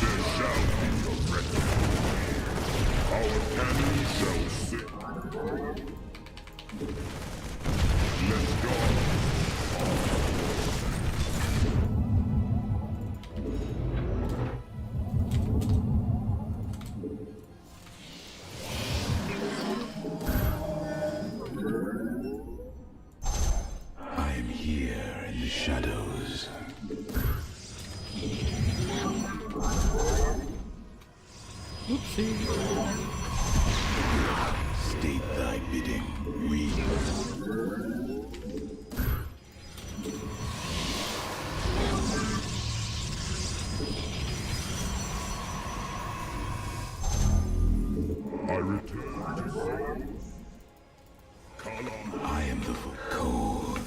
There shall be a reckoning. Our cannon shall sing. Let God. I am here in the shadows. State thy bidding. We. I return to serve. Kalan. I am the cold.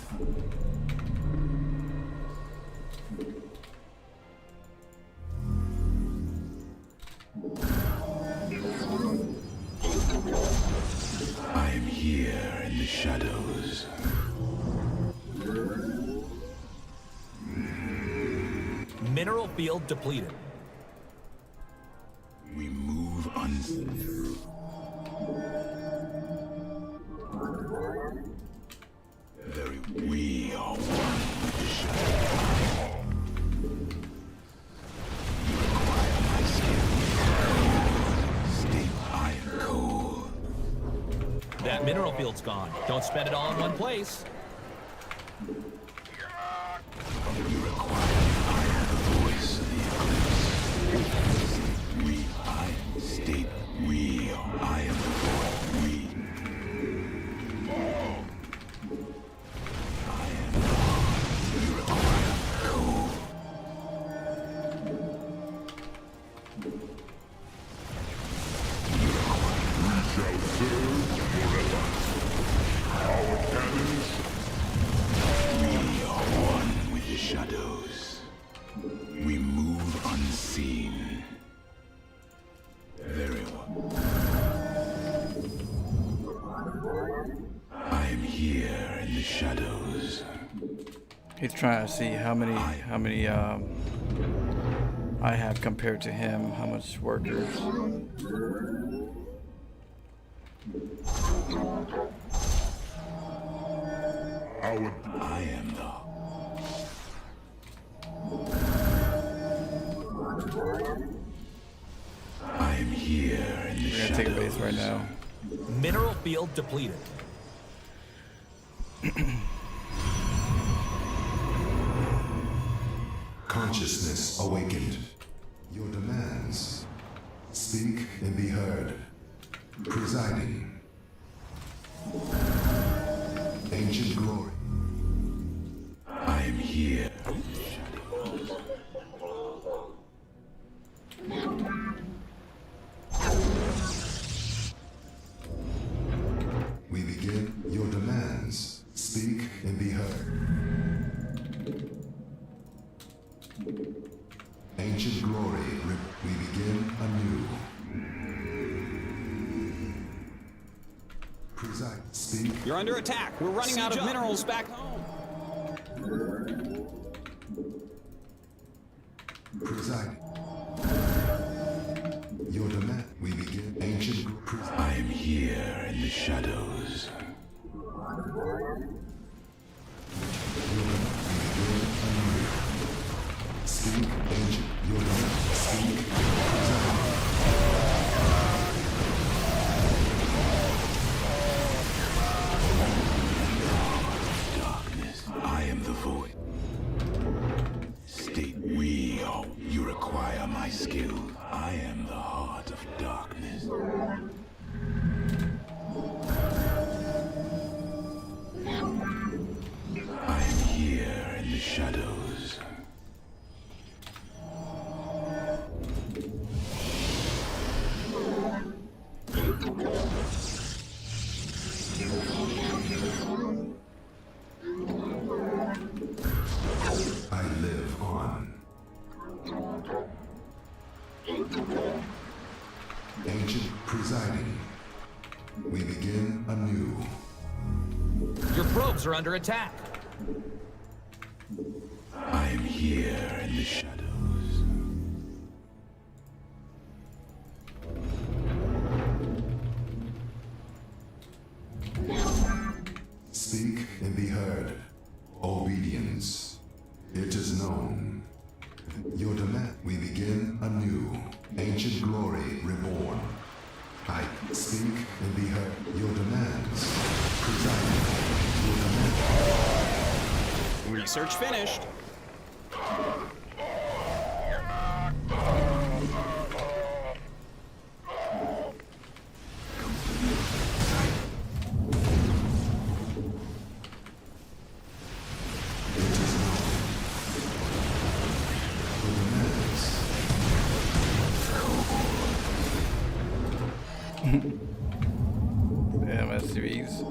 I am here in the shadows. Mineral field depleted. We move unseen. We are one with the shadow. You require my skill. State iron coal. That mineral field's gone. Don't spend it all in one place. You require the voice of the eclipse. I am the voice. You require coal. We shall serve forever. Our cannons. We are one with the shadows. We move unseen. Very well. I am here in the shadows. He's trying to see how many I have compared to him, how much workers. I am the... I am here in the We're gonna take a base right now. Mineral field depleted. Consciousness awakened. Your demands. Speak and be heard. Presiding. Ancient glory. I am here. We begin your demands. Speak and be heard. Ancient glory, we begin anew. Preside, speak. You're under attack. We're running out of minerals back home. Preside. Your demand, we begin. Ancient, I am here in the shadows. Speak, ancient, your demand, speak, Darkness, I am the void. State we are. You require my skill. I am the heart of darkness. I am here in the shadows. I live on. Ancient presiding. We begin anew. Your probes are under attack. I am here in the shadows. Speak and be heard. Obedience. It is known. Your demand, we begin anew. Ancient glory reborn. I speak and be heard. Your demands. Presiding. Your demands. Research finished. Damn, SUVs.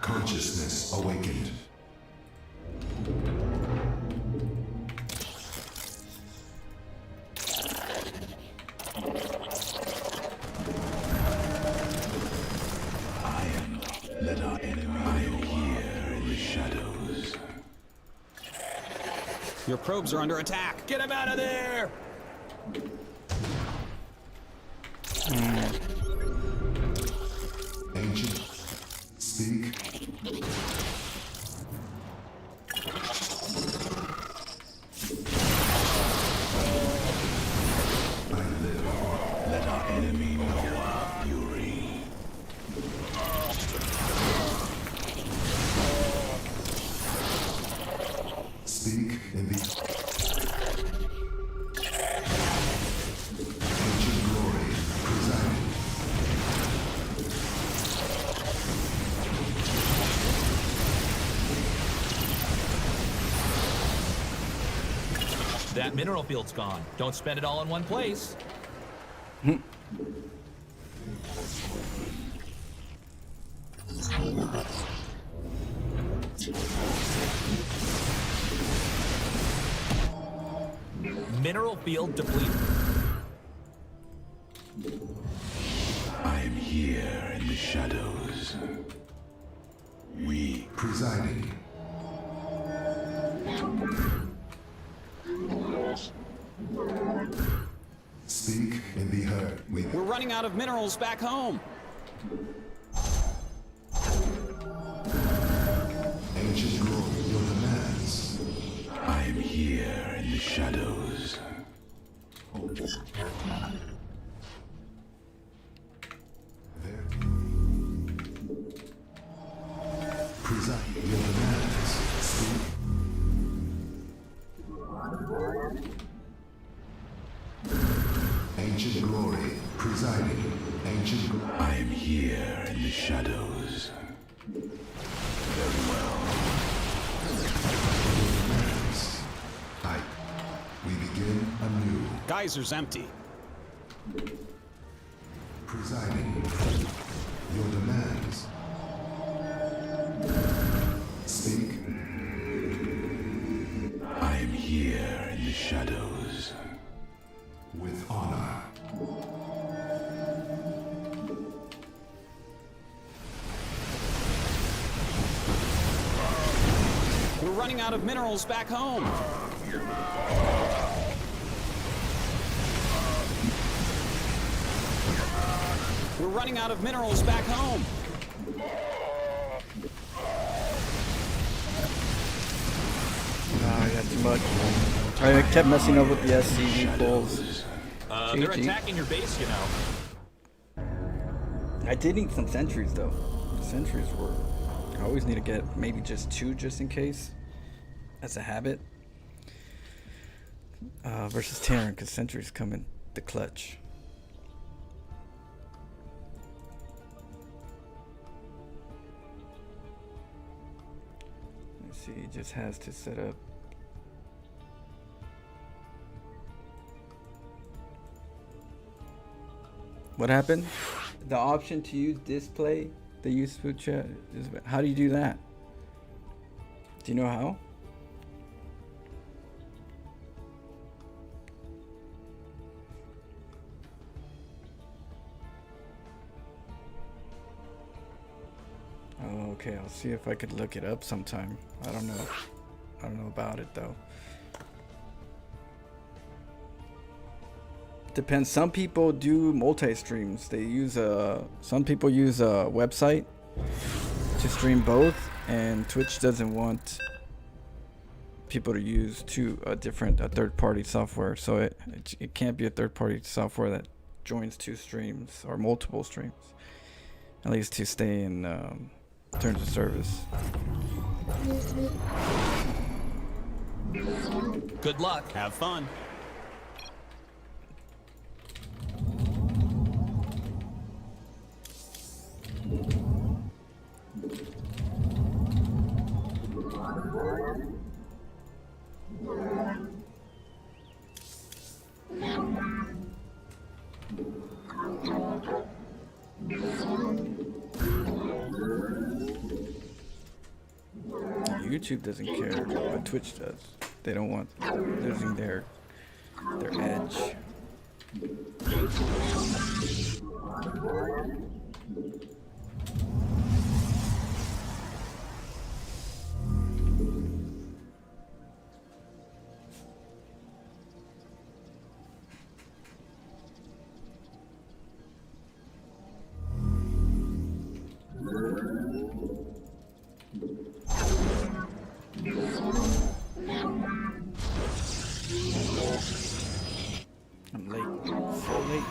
Consciousness awakened. Iron, let our enemy know here in the shadows. Your probes are under attack. Get him out of there! Ancient. Speak. I live. Let our enemy know our fury. Speak in the ancient glory presiding. That mineral field's gone. Don't spend it all in one place. Mineral field depleted. I am here in the shadows. We Presiding. Speak and be heard. We're running out of minerals back home. Ancient glory, your demands. I am here in the shadows. There. Preside your demands. Speak. Ancient glory, presiding. Ancient glory. I am here in the shadows. Very well. Demands. Type. We begin anew. Geyser's empty. Presiding. Your demands. Speak. I am here in the shadows. With honor. We're running out of minerals back home. We're running out of minerals back home. I got too much. I kept messing up with the SCV pulls. They're GG. attacking your base, you know. I did need some sentries though. The sentries were. I always need to get maybe just 2 just in case, as a habit. Versus Terran, because sentries come in the clutch. Let's see, he just has to set up. What happened? The option to use display, the useful chat. How do you do that? Do you know how? Oh, okay. I'll see if I could look it up sometime. I don't know. I don't know about it though. Depends. Some people do multi-streams. They use some people use a website to stream both, and Twitch doesn't want people to use a third-party software. So it can't be a third-party software that joins 2 streams or multiple streams, at least to stay in terms of service. Good luck. Have fun. YouTube doesn't care, but Twitch does. They don't want losing their edge. I'm late. So late.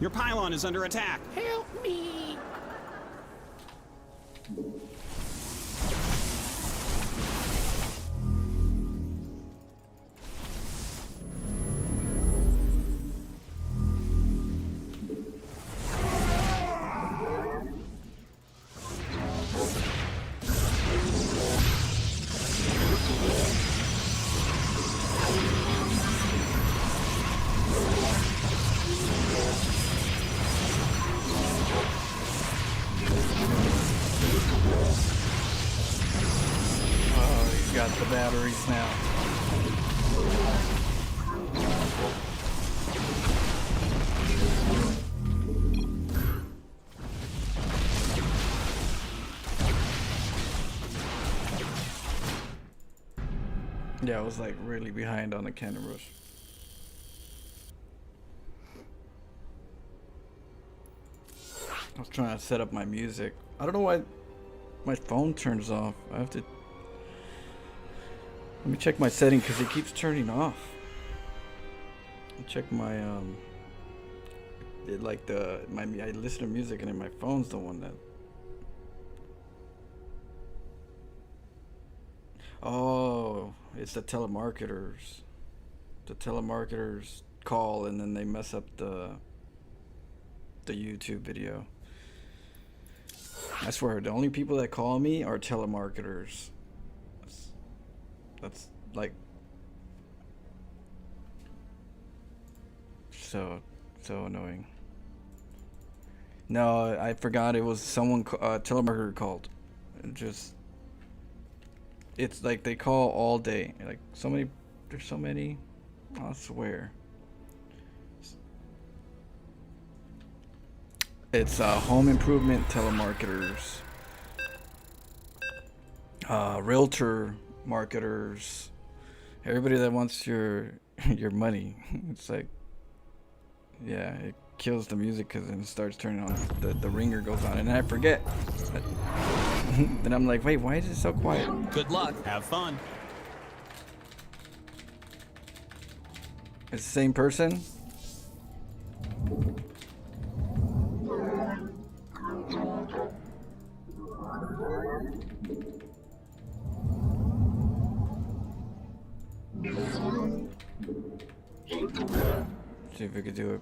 Your pylon is under attack. Help me! Got the batteries now. Yeah, I was like really behind on the cannon rush. I was trying to set up my music. I don't know why my phone turns off. I have to. Let me check my setting because it keeps turning off. I'll check my I listen to music and then my phone's the one that. Oh, it's the telemarketers. The telemarketers call and then they mess up the YouTube video. I swear, the only people that call me are telemarketers. That's like so annoying. No, I forgot it was someone telemarketer called. It's like they call all day. Like there's so many. I swear. It's home improvement telemarketers, realtor marketers, everybody that wants your money. It's like, yeah, it kills the music because then it starts turning on, the ringer goes on and I forget. Then I'm like, wait, why is it so quiet? Good luck. Have fun. It's the same person? See if we could do it.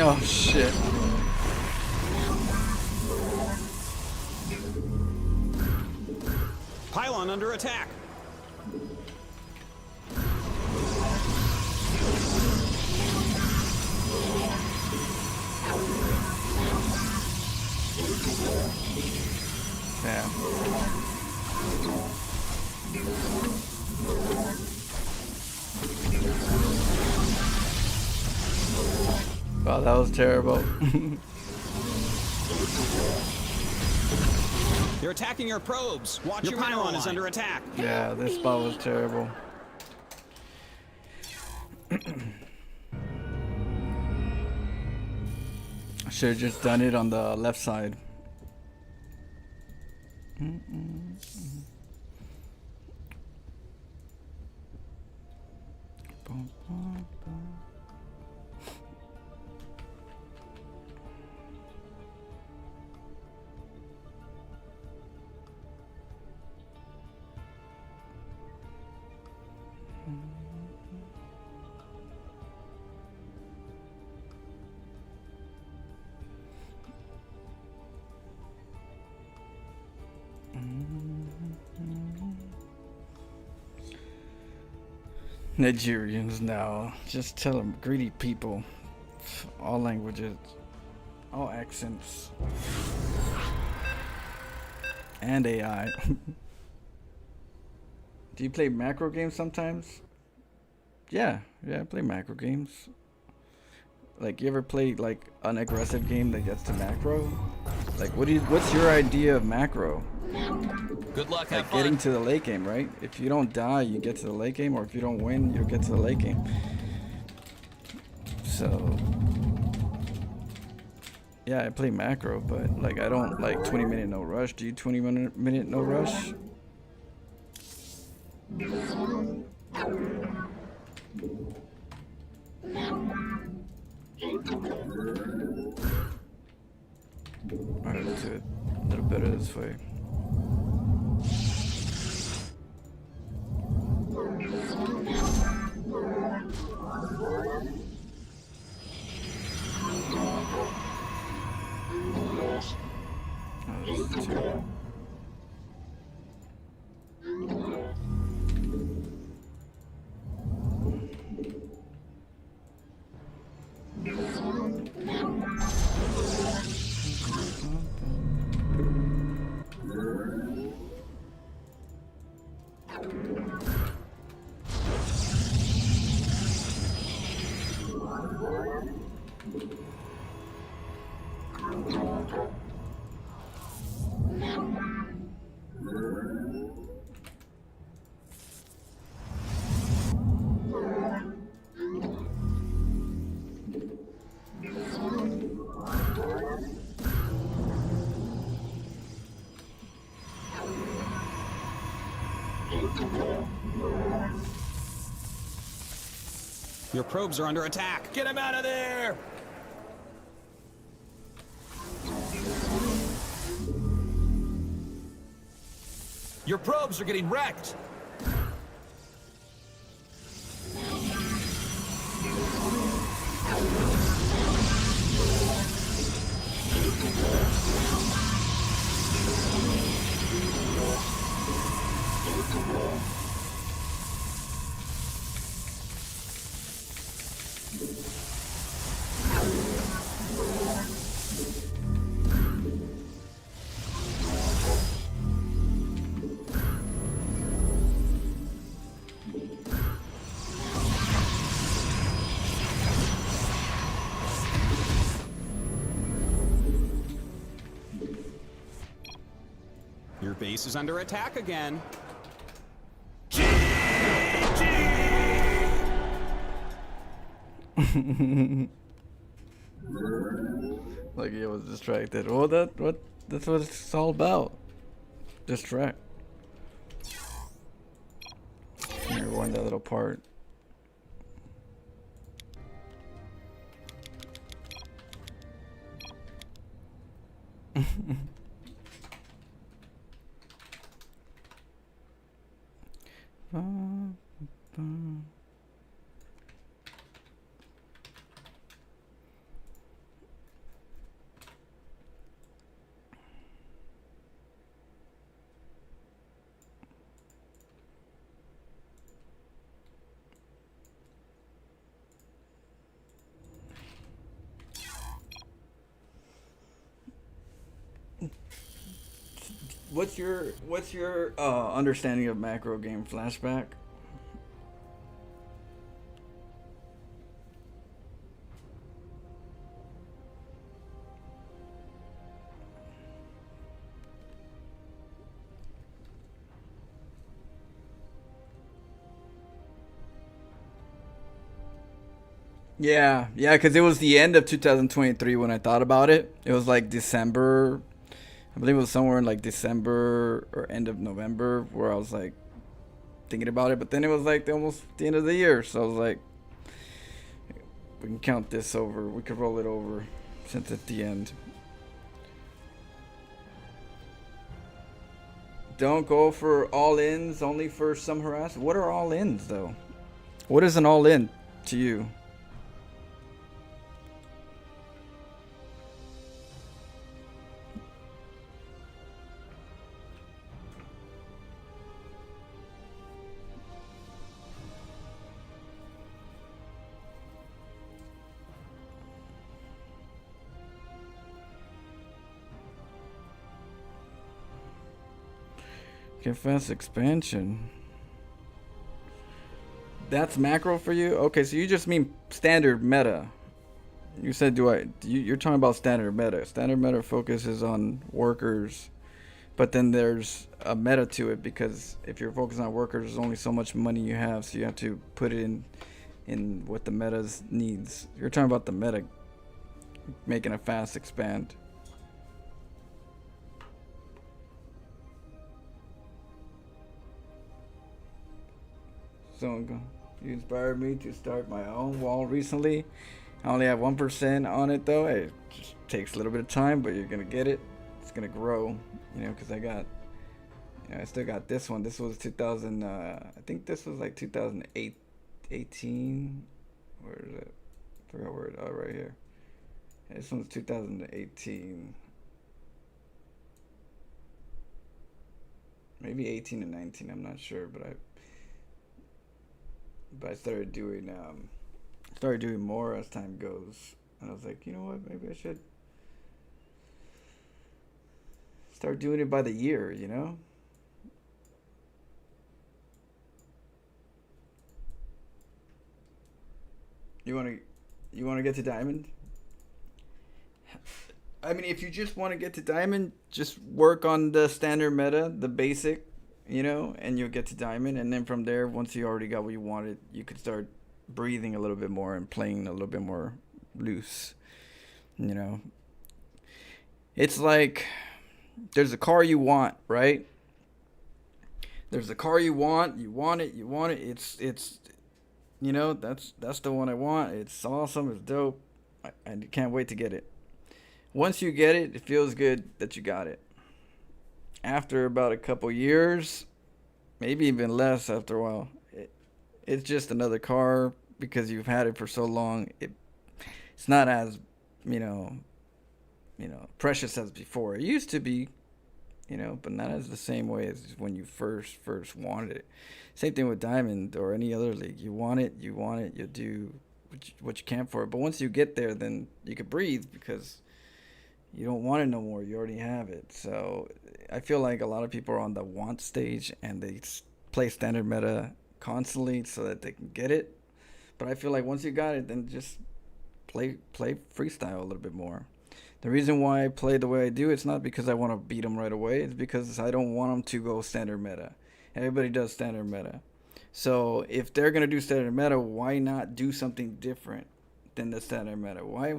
Oh shit. Pylon under attack. Yeah. Wow, that was terrible. They're attacking your probes. Watch your pylon is under attack. Yeah, this spot was terrible. I should have just done it on the left side. Nigerians now. Just tell them, greedy people. All languages. All accents. And AI. Do you play macro games sometimes? Yeah, I play macro games. Like, you ever play like an aggressive game that gets to macro? Like, what's your idea of macro? Good luck, Like have fun. getting to the late game, right? If you don't die, you get to the late game, or if you don't win, you'll get to the late game. So, yeah, I play macro, but like I don't like 20-minute no rush. Do you 20-minute no rush? Alright, let's do it a little better this way. Oh, this is terrible. Your probes are under attack. Get him out of there! Your probes are getting wrecked! Your base is under attack again. Like he was distracted. Well, that's what it's all about. Distract. You're one that little part. What's your understanding of macro game flashback? Yeah, because it was the end of 2023 when I thought about it. It was like December. I believe it was somewhere in like December or end of November where I was like thinking about it. But then it was like almost the end of the year. So I was like, we can count this over. We could roll it over since it's the end. Don't go for all-ins, only for some harassment. What are all-ins though? What is an all-in to you? Get fast expansion. That's macro for you? Okay, so you just mean standard meta. You said you're talking about standard meta. Standard meta focuses on workers, but then there's a meta to it because if you're focused on workers, there's only so much money you have, so you have to put it in what the meta's needs. You're talking about the meta making a fast expand. So you inspired me to start my own wall recently. I only have 1% on it though. It just takes a little bit of time, but you're gonna get it. It's gonna grow, you know, because I still got this one. This was 2000. I think this was like 2008, 18. Where is it? I forgot where it. Oh, right here. This one's 2018. Maybe 18 and 19. I'm not sure, but I started doing more as time goes, and I was like, you know what, maybe I should start doing it by the year, you know. You want to get to diamond? I mean, if you just want to get to diamond, just work on the standard meta, the basic, you know, and you'll get to diamond. And then from there, once you already got what you wanted, you could start breathing a little bit more and playing a little bit more loose, you know. It's like there's a car you want, right? There's a car you want it. It's you know, that's the one I want. It's awesome, it's dope. I can't wait to get it. Once you get it, it feels good that you got it. After about a couple years, maybe even less after a while, it's just another car because you've had it for so long. It's not as, you know, precious as before. It used to be, you know, but not as the same way as when you first wanted it. Same thing with Diamond or any other league. You want it, you'll do what you can for it. But once you get there, then you can breathe because you don't want it no more. You already have it. So I feel like a lot of people are on the want stage and they play standard meta constantly so that they can get it. But I feel like once you got it, then just play freestyle a little bit more. The reason why I play the way I do, it's not because I want to beat them right away. It's because I don't want them to go standard meta. Everybody does standard meta. So if they're gonna do standard meta, why not do something different than the standard meta? Why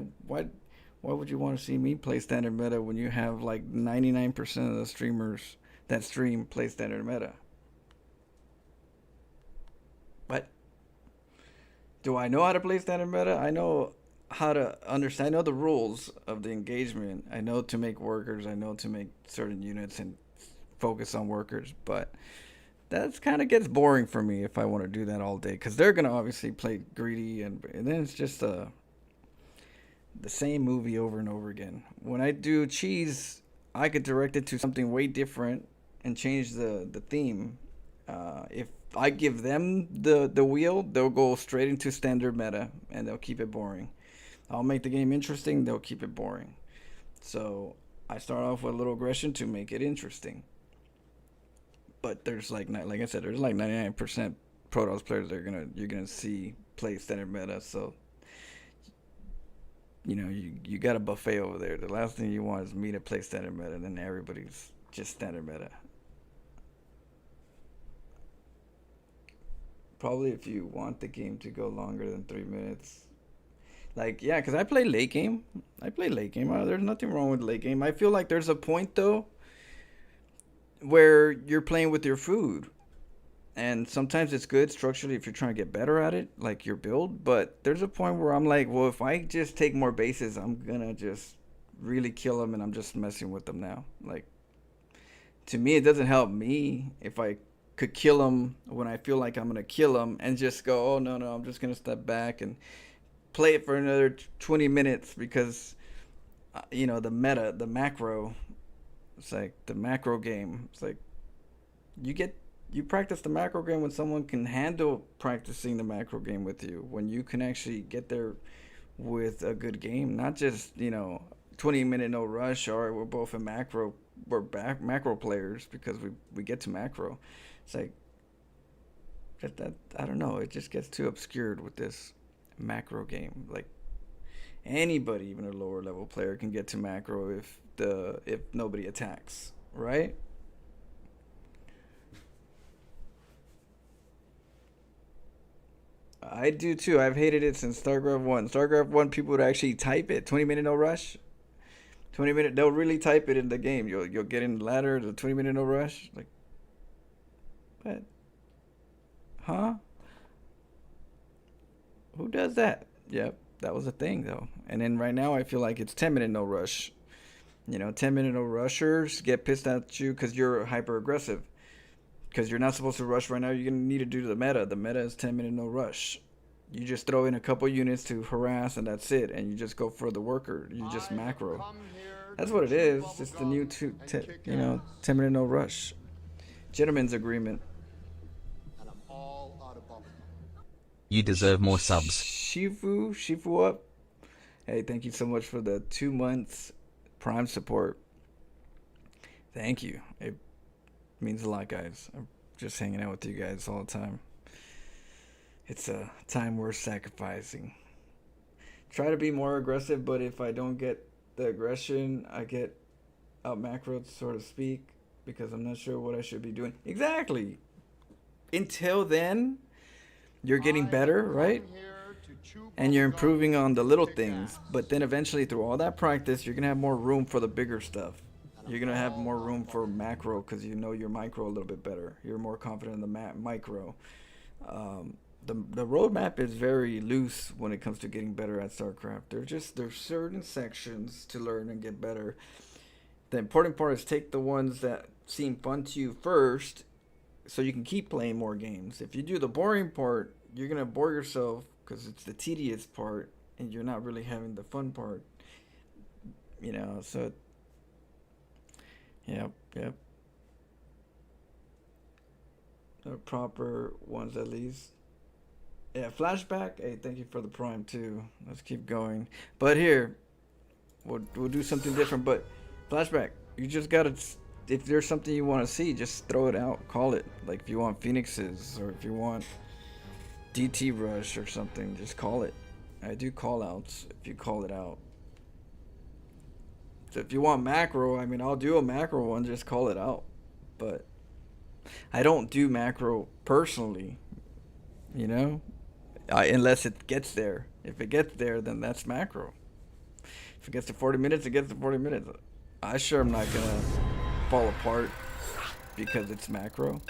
would you want to see me play standard meta when you have like 99% of the streamers that stream play standard meta? What? Do I know how to play standard meta? I know how to understand. I know the rules of the engagement. I know to make workers. I know to make certain units and focus on workers. But that kind of gets boring for me if I want to do that all day. Because they're going to obviously play greedy. And then it's just the same movie over and over again. When I do cheese, I could direct it to something way different and change the theme. If I give them the wheel, they'll go straight into standard meta and they'll keep it boring. I'll make the game interesting, they'll keep it boring. So I start off with a little aggression to make it interesting. But there's like I said, there's like 99% Protoss players that you're gonna see play standard meta. So you know, you got a buffet over there. The last thing you want is me to play standard meta, and then everybody's just standard meta. Probably if you want the game to go longer than 3 minutes. Like, yeah, because I play late game. There's nothing wrong with late game. I feel like there's a point, though, where you're playing with your food. And sometimes it's good structurally if you're trying to get better at it, like your build. But there's a point where I'm like, well, if I just take more bases, I'm going to just really kill them, and I'm just messing with them now. Like, to me, it doesn't help me if I could kill them when I feel like I'm going to kill them and just go, oh, no, I'm just going to step back and play it for another 20 minutes because, you know, the meta, the macro, it's like the macro game. It's like you practice the macro game when someone can handle practicing the macro game with you, when you can actually get there with a good game, not just, you know, 20-minute no rush, or we're both in macro, we're back macro players because we get to macro. It's like that I don't know, it just gets too obscured with this macro game. Like anybody, even a lower level player, can get to macro if nobody attacks, right? I do too. I've hated it since StarCraft 1. StarCraft 1, people would actually type it. 20-minute no rush. 20-minute, they'll really type it in the game. You'll get in the ladder, the 20-minute no rush. Like, what? Huh? Who does that? Yep, that was a thing though. And then right now I feel like it's 10-minute no rush. You know, 10-minute no rushers get pissed at you because you're hyper aggressive. Because you're not supposed to rush right now. You're going to need to do the meta. The meta is 10-minute no rush. You just throw in a couple units to harass, and that's it. And you just go for the worker. You just macro. That's what it is. It's the new 10-minute no rush. Gentleman's agreement. You deserve more subs. Shifu up. Hey, thank you so much for the 2 months Prime support. Thank you. It means a lot, guys. I'm just hanging out with you guys all the time. It's a time worth sacrificing. Try to be more aggressive, but if I don't get the aggression, I get out macroed, so to speak, because I'm not sure what I should be doing. Exactly. Until then, you're getting better, right? And you're improving on the little things. But then eventually, through all that practice, you're going to have more room for the bigger stuff. You're going to have more room for macro because you know your micro a little bit better. You're more confident in the micro. The roadmap is very loose when it comes to getting better at StarCraft. There's certain sections to learn and get better. The important part is take the ones that seem fun to you first so you can keep playing more games. If you do the boring part, you're going to bore yourself because it's the tedious part and you're not really having the fun part. You know, so... Yep. The proper ones at least. Yeah, flashback. Hey, thank you for the prime too. Let's keep going. But here, we'll do something different. But flashback, you just gotta. If there's something you want to see, just throw it out. Call it. Like if you want Phoenixes or if you want DT Rush or something, just call it. I do call outs if you call it out. if you want macro, I mean, I'll do a macro one. Just call it out. But I don't do macro personally. You know, unless it gets there. If it gets there, then that's macro. If it gets to 40 minutes, it gets to 40 minutes. I sure am not gonna fall apart because it's macro.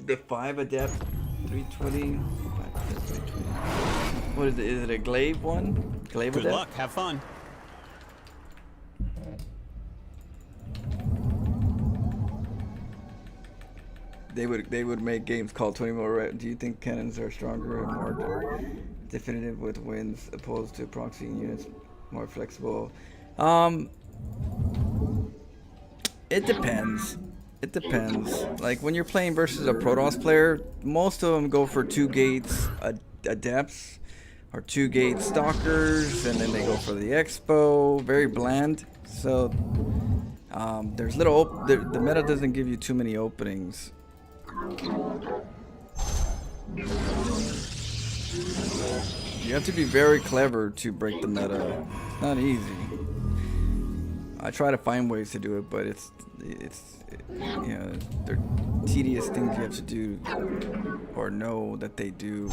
The 5 adept 320. What is it? Is it a glaive one? Glaive Good adept? luck. Have fun. They would make games called 20 more. Right? Do you think cannons are stronger and more definitive with wins opposed to proxy units, more flexible? It depends. It depends. Like when you're playing versus a Protoss player, most of them go for 2 gates adepts or 2 gate stalkers, and then they go for the expo. Very bland. So there's little. The meta doesn't give you too many openings. You have to be very clever to break the meta. It's not easy. I try to find ways to do it, but it's you know, they're tedious things you have to do or know that they do.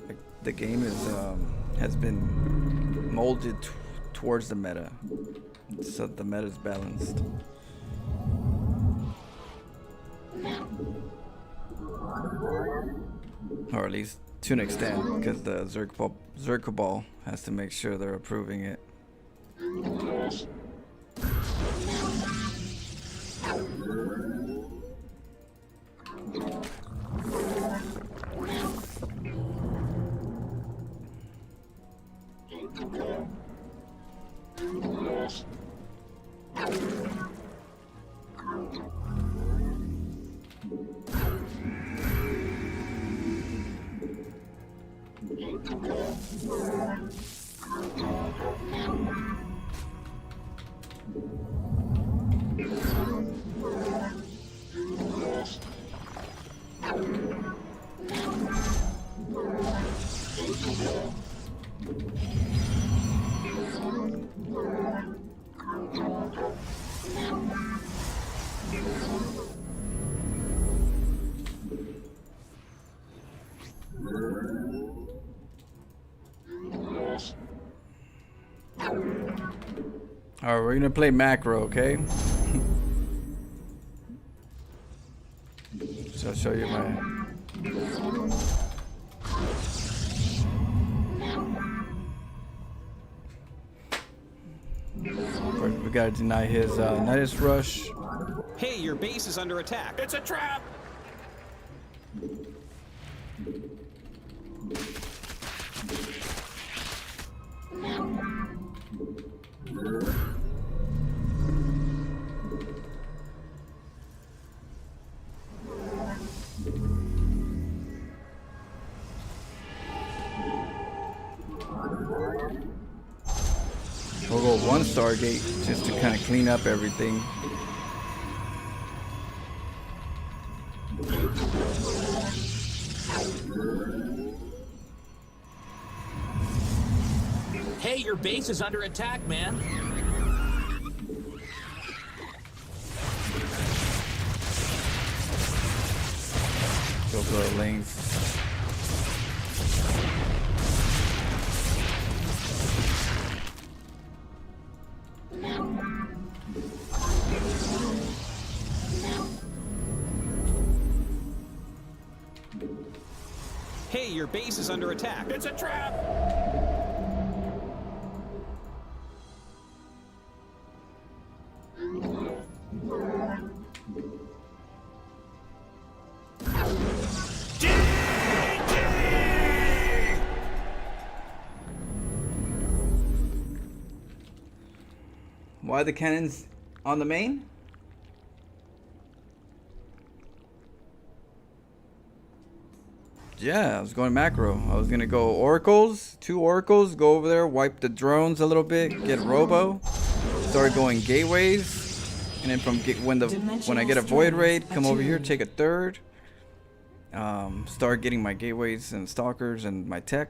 Like, the game is has been molded towards the meta, so the meta is balanced. Or at least to an extent, because the Zerkabal has to make sure they're approving it. Alright, we're gonna play macro, okay? So I'll show you my... We gotta deny his Nidus rush. Hey, your base is under attack. It's a trap! We'll go 1 Stargate just to kind of clean up everything. Hey, your base is under attack, man. Go for the lanes. Hey, your base is under attack. It's a trap! Why the cannons on the main? Yeah, I was going macro. I was gonna go oracles, 2 oracles, go over there, wipe the drones a little bit, get robo, start going gateways, and then when I get a void raid, come over here, take a third. Start getting my gateways and stalkers and my tech.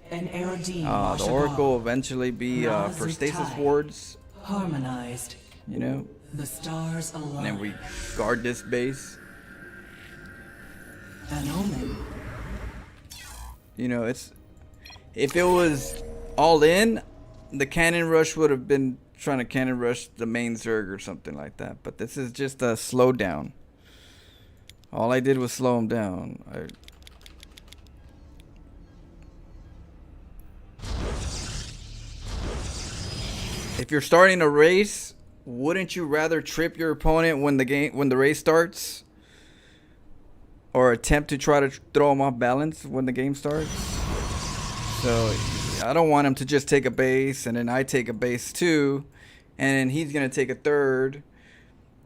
The oracle will eventually be for stasis wards. Harmonized. You know. The stars align. And then we guard this base. An omen. You know, if it was all in, the cannon rush would have been trying to cannon rush the main Zerg or something like that. But this is just a slowdown. All I did was slow him down. If you're starting a race, wouldn't you rather trip your opponent when the race starts, or attempt to try to throw him off balance when the game starts? So I don't want him to just take a base and then I take a base too, and then he's gonna take a third,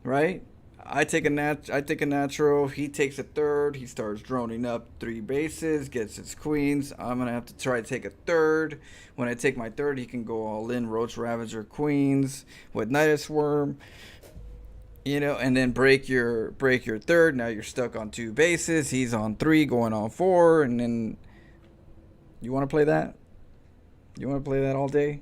right? I take a natural, he takes a third, he starts droning up 3 bases, gets his queens. I'm gonna have to try to take a third. When I take my third, he can go all in Roach Ravager queens with Nidus Worm, you know, and then break your third. Now you're stuck on 2 bases. He's on 3, going on 4, and then you want to play that? You want to play that all day?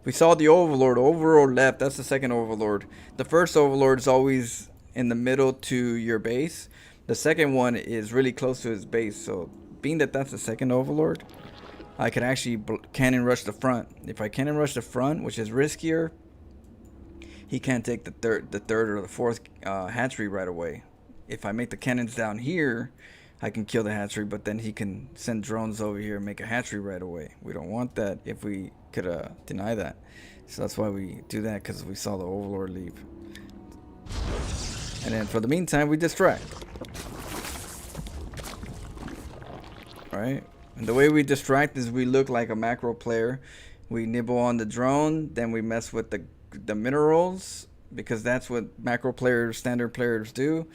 We saw the Overlord. Overlord left. That's the second Overlord. The first Overlord is always in the middle to your base. The second one is really close to his base. So, being that that's the second Overlord, I can actually cannon rush the front. If I cannon rush the front, which is riskier, he can't take the third or the fourth hatchery right away. If I make the cannons down here, I can kill the hatchery, but then he can send drones over here and make a hatchery right away. We don't want that if we could deny that. So that's why we do that, because we saw the Overlord leave. And then for the meantime, we distract. Right? And the way we distract is we look like a macro player. We nibble on the drone, then we mess with the minerals, because that's what macro players, standard players do.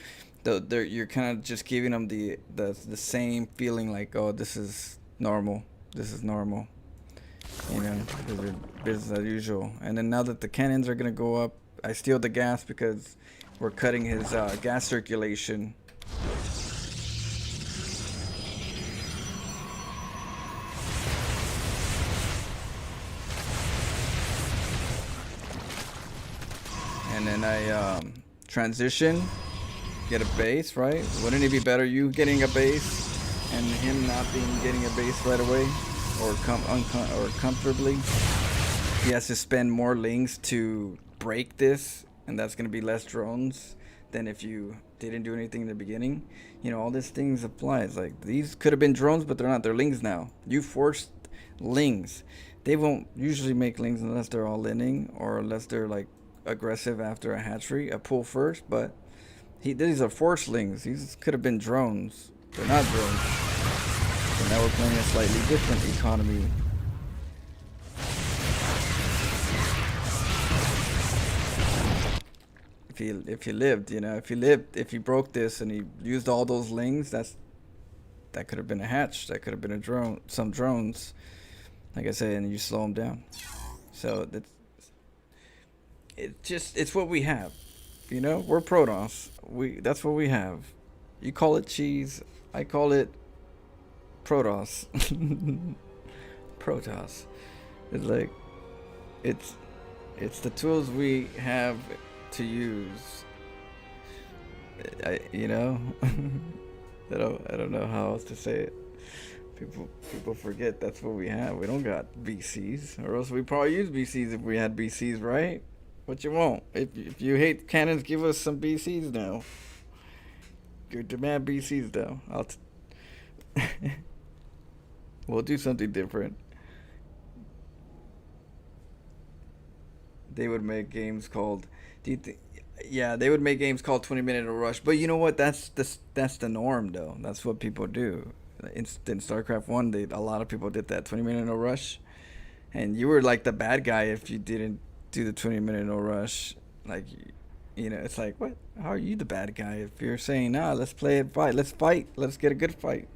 You're kind of just giving them the same feeling, like, oh, this is normal. This is normal. You know, business as usual. And then now that the cannons are going to go up, I steal the gas because we're cutting his gas circulation. And then I transition, get a base, right? Wouldn't it be better you getting a base and him not getting a base right away, or comfortably? He has to spend more links to break this, and that's going to be less drones than if you didn't do anything in the beginning. You know, all these things apply. It's like, these could have been drones, but they're not. They're lings now. You forced lings. They won't usually make lings unless they're all inning, or unless they're like aggressive after a hatchery, a pull first. But these are forced lings. These could have been drones. They're not drones. So now we're playing a slightly different economy. If he lived, you know, if he broke this and he used all those lings, that could have been a hatch. That could have been a drone, some drones, like I said, and you slow them down. So it's what we have. You know, we're Protoss. That's what we have. You call it cheese, I call it Protoss. Protoss. It's like it's the tools we have to use. You know, I don't know how else to say it. People forget that's what we have. We don't got BCs, or else we probably use BCs if we had BCs, right? But you won't. If you hate cannons, give us some BCs now. You demand BCs though. We'll do something different. They would make games called. Yeah, they would make games called 20-minute rush. But you know what? That's the norm though. That's what people do. In StarCraft 1, a lot of people did that 20-minute rush, and you were like the bad guy if you didn't do the 20-minute rush. Like, You know, it's like, what? How are you the bad guy if you're saying, nah, let's play it, fight, let's get a good fight.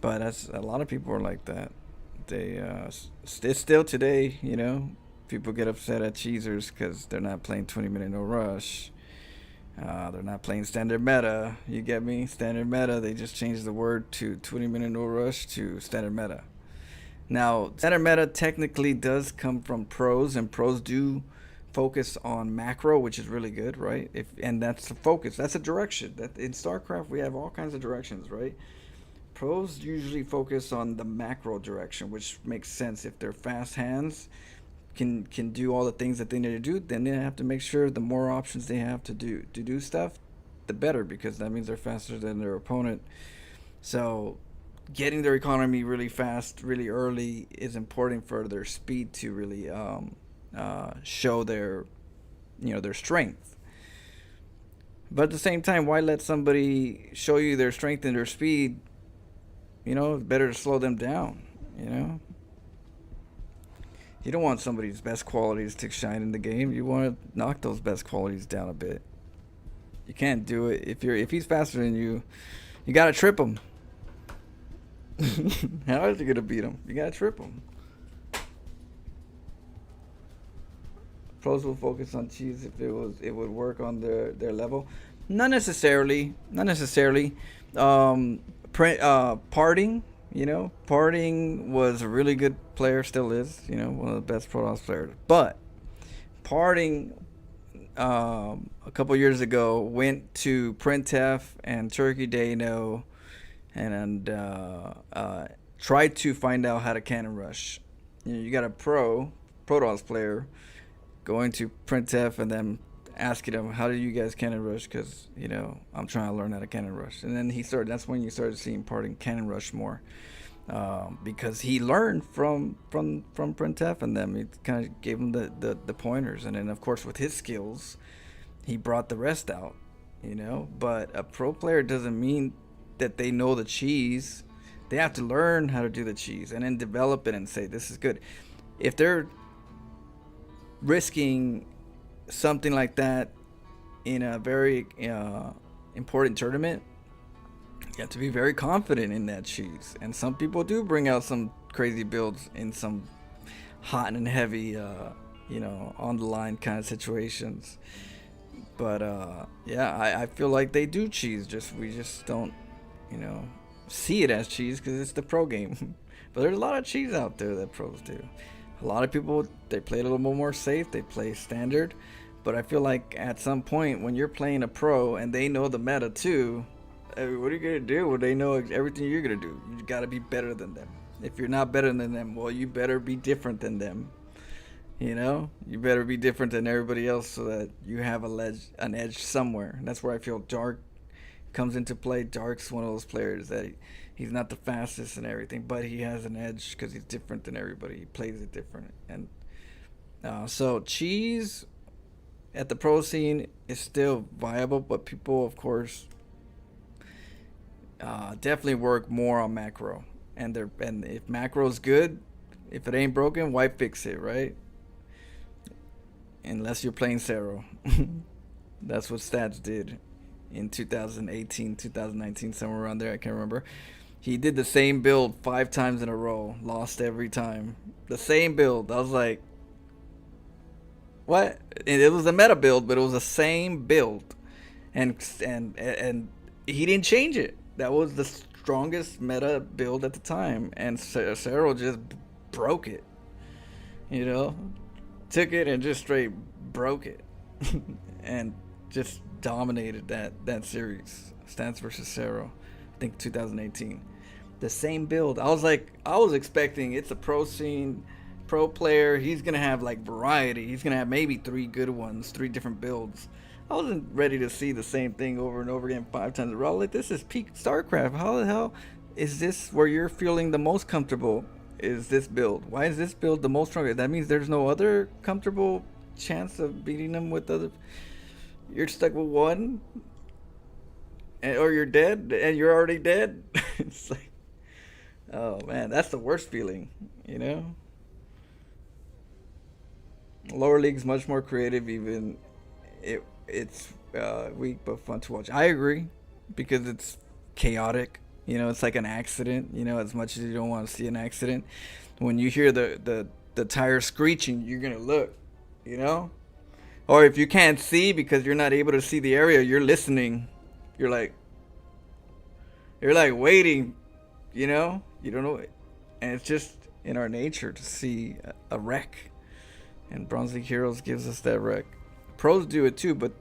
But that's a lot of people are like that. They it's still today, you know, people get upset at cheesers because they're not playing 20-minute no rush. They're not playing standard meta. You get me? Standard meta. They just changed the word to 20-minute no rush to standard meta. Now, standard meta technically does come from pros, and pros do focus on macro, which is really good, right? And that's the focus. That's a direction. That in StarCraft we have all kinds of directions, right? Pros usually focus on the macro direction, which makes sense. If they're fast hands, can do all the things that they need to do, then they have to make sure the more options they have to do stuff, the better, because that means they're faster than their opponent. So getting their economy really fast, really early is important for their speed to really show their, you know, their strength. But at the same time, why let somebody show you their strength and their speed? You know, it's better to slow them down, you know? You don't want somebody's best qualities to shine in the game. You want to knock those best qualities down a bit. You can't do it. If he's faster than you, you got to trip him. How is you going to beat him? You got to trip him. Pros will focus on cheese if it would work on their level. Not necessarily. Parting, you know, Parting was a really good player, still is, you know, one of the best Protoss players. But Parting, a couple years ago, went to Printef and Turkey Dano and tried to find out how to cannon rush. You know, you got a Protoss player going to Printef and then asking him, how do you guys cannon rush? Because, you know, I'm trying to learn how to cannon rush. And then that's when you started seeing Parting cannon rush more, because he learned from Printef and them. He kind of gave him the pointers, and then of course with his skills he brought the rest out, you know. But a pro player doesn't mean that they know the cheese. They have to learn how to do the cheese and then develop it and say this is good. If they're risking something like that in a very important tournament, you have to be very confident in that cheese. And some people do bring out some crazy builds in some hot and heavy, you know, on the line kind of situations. But yeah, I feel like they do cheese. We just don't, you know, see it as cheese because it's the pro game. But there's a lot of cheese out there that pros do. A lot of people, they play a little more safe. They play standard. But I feel like at some point when you're playing a pro and they know the meta too, what are you going to do when they know everything you're going to do? You got to be better than them. If you're not better than them, well, you better be different than them. You know, you better be different than everybody else so that you have an edge somewhere. And that's where I feel Dark comes into play. Dark's one of those players that he's not the fastest and everything, but he has an edge because he's different than everybody. He plays it different. And so cheese at the pro scene is still viable, but people, of course, definitely work more on macro. And if macro's good, if it ain't broken, why fix it, right? Unless you're playing Zero. That's what Stats did in 2018, 2019, somewhere around there. I can't remember. He did the same build 5 times in a row, lost every time. The same build. I was like, what? It was a meta build, but it was the same build, and he didn't change it. That was the strongest meta build at the time, and Zero just broke it. You know, took it and just straight broke it, and just dominated that series. Stance versus Zero, I think 2018. The same build. I was expecting, it's a pro scene, pro player, he's gonna have like variety. He's gonna have maybe 3 good ones, 3 different builds. I wasn't ready to see the same thing over and over again 5 times in a row. Like, this is peak StarCraft. How the hell is this where you're feeling the most comfortable? Is this build? Why is this build the most stronger? That means there's no other comfortable chance of beating them with other. You're stuck with one, or you're dead, and you're already dead. It's like, oh man, that's the worst feeling, you know. Lower league's much more creative. Even it's weak but fun to watch. I agree, because it's chaotic. You know, it's like an accident. You know, as much as you don't want to see an accident, when you hear the tire screeching, you're gonna look. You know, or if you can't see because you're not able to see the area, you're listening. You're like waiting. You know, you don't know, and it's just in our nature to see a wreck. And Bronze League Heroes gives us that wreck. Pros do it too, but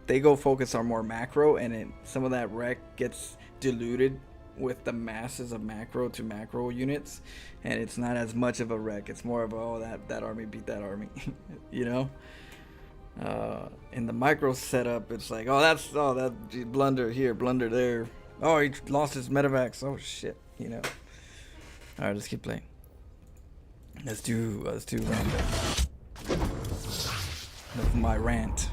they go focus on more macro, and some of that wreck gets diluted with the masses of macro to macro units, and it's not as much of a wreck. It's more of, oh, that army beat that army. You know, in the micro setup, it's like, oh, that blunder here, blunder there. Oh, he lost his medevacs. Oh shit, you know. All right, let's keep playing. Let's do random. That's my rant.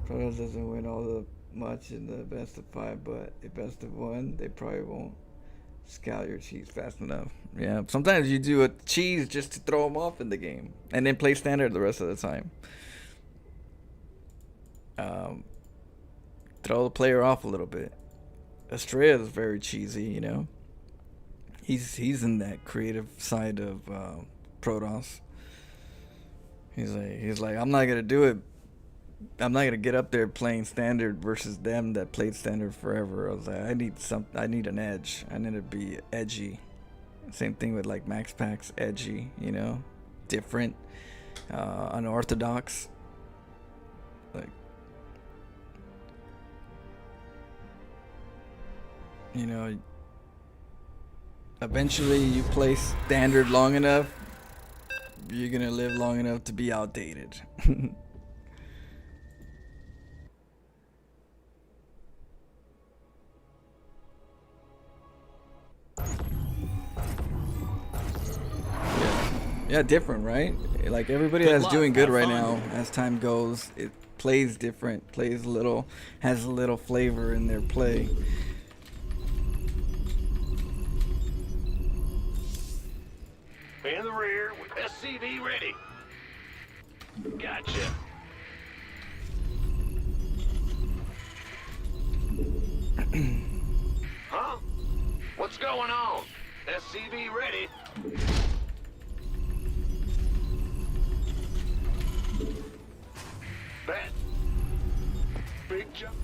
Protoss doesn't win all the much in the best of 5, but a best of 1, they probably won't scout your cheese fast enough. Yeah, sometimes you do a cheese just to throw them off in the game, and then play standard the rest of the time. Throw the player off a little bit. Estrella is very cheesy, you know. He's in that creative side of Protoss. He's like, I'm not gonna do it. I'm not gonna get up there playing standard versus them that played standard forever. I was like, I need an edge. I need to be edgy. Same thing with like Max Packs, edgy, you know, different, unorthodox. Like, you know, eventually you play standard long enough, you're gonna live long enough to be outdated. Yeah, different, right? Like everybody that's doing good right now, as time goes, it plays different, plays a little, has a little flavor in their play. In the rear with SCV ready. Gotcha. Huh? What's going on? SCV ready. Bet. Big jump.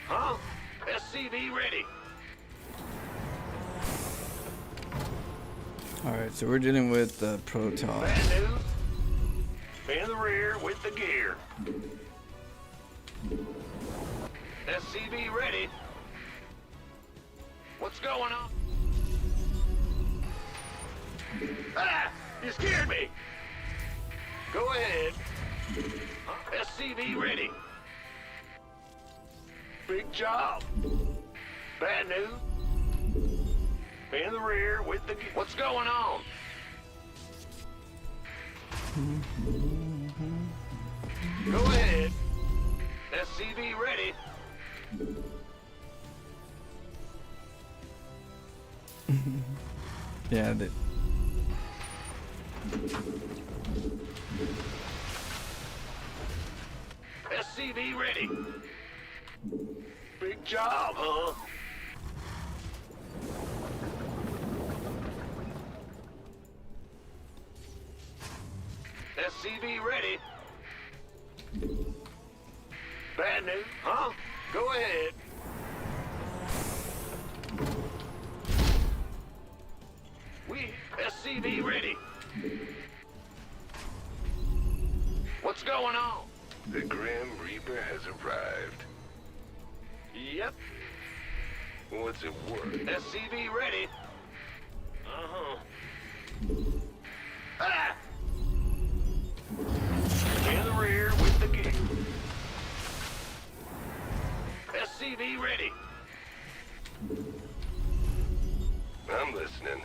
Huh? SCV ready. Alright, so we're dealing with Protoss. Bad news. In the rear with the gear. SCV ready. What's going on? Ah! You scared me! Go ahead. SCV ready. Big job. Bad news. In the rear with the... What's going on? Go ahead. SCV ready. Yeah, SCV ready. Big job, huh? SCV ready. Bad news, huh? Go ahead. SCV ready. What's going on? The Grim Reaper has arrived. Yep. What's it worth? SCV ready. Uh-huh. Ah! In the rear with the gear. SCV ready. I'm listening.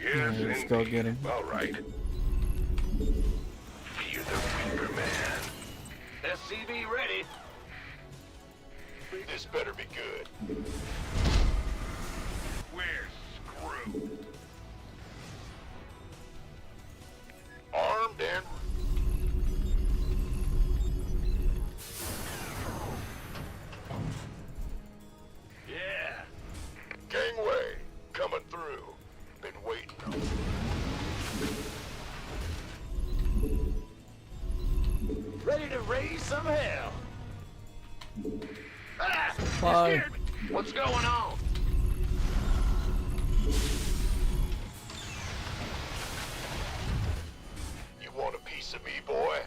Yes, right, let's go get him. All right. Fear the Reaper, man. SCV ready. This better be good. We're screwed. Armed and... raise some hell. Ah, you Bye. scared me. What's going on? You want a piece of me, boy?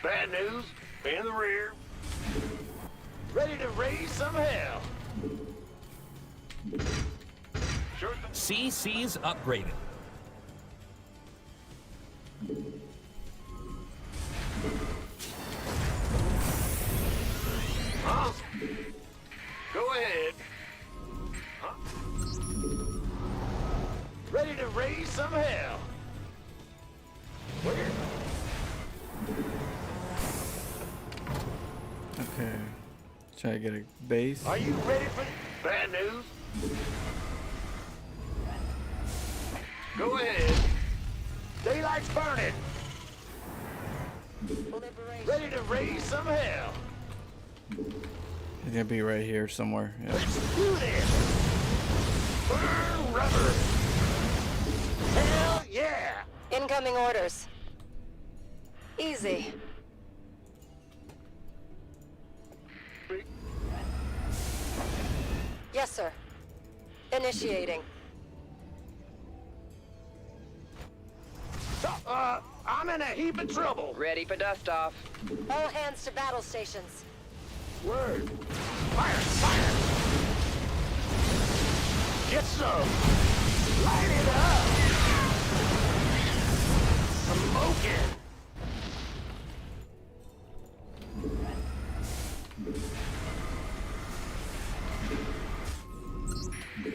Bad news. In the rear. Ready to raise some hell. Sure thing. CC's upgraded. Huh? Go ahead. Huh? Ready to raise some hell. Where? Okay. Try to get a base. Are you ready for bad news? Go ahead. Daylight's burning. Ready to raise some hell. It's gonna be right here somewhere. Yeah. Let's do this. Burn rubber. Hell yeah. Incoming orders. Easy. Yes, sir. Initiating. I'm in a heap of trouble. Ready for dust off. All hands to battle stations. Word. Fire, fire. Get some. Light it up. Smoking.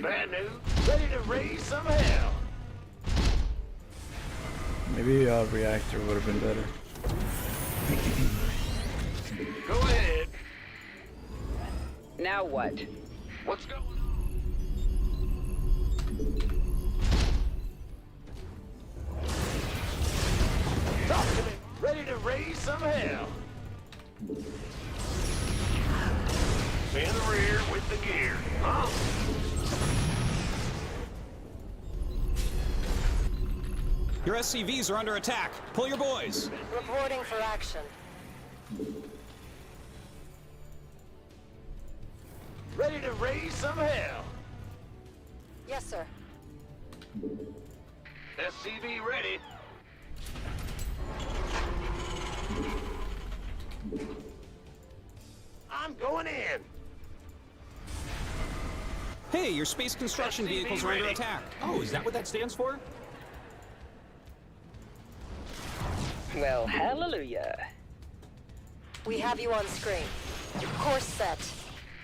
Bad news. Ready to raise some hell. Maybe a reactor would have been better. Go ahead. Now what? What's going on? Talk to me. Ready to raise some hell. In the rear with the gear. Huh? Your SCVs are under attack. Pull your boys. Reporting for action. Ready to raise some hell. Yes, sir. SCV ready. I'm going in. Hey, your space construction SCV vehicles are under ready. attack. Oh, is that what that stands for? Well, hallelujah. We have you on screen. Course set.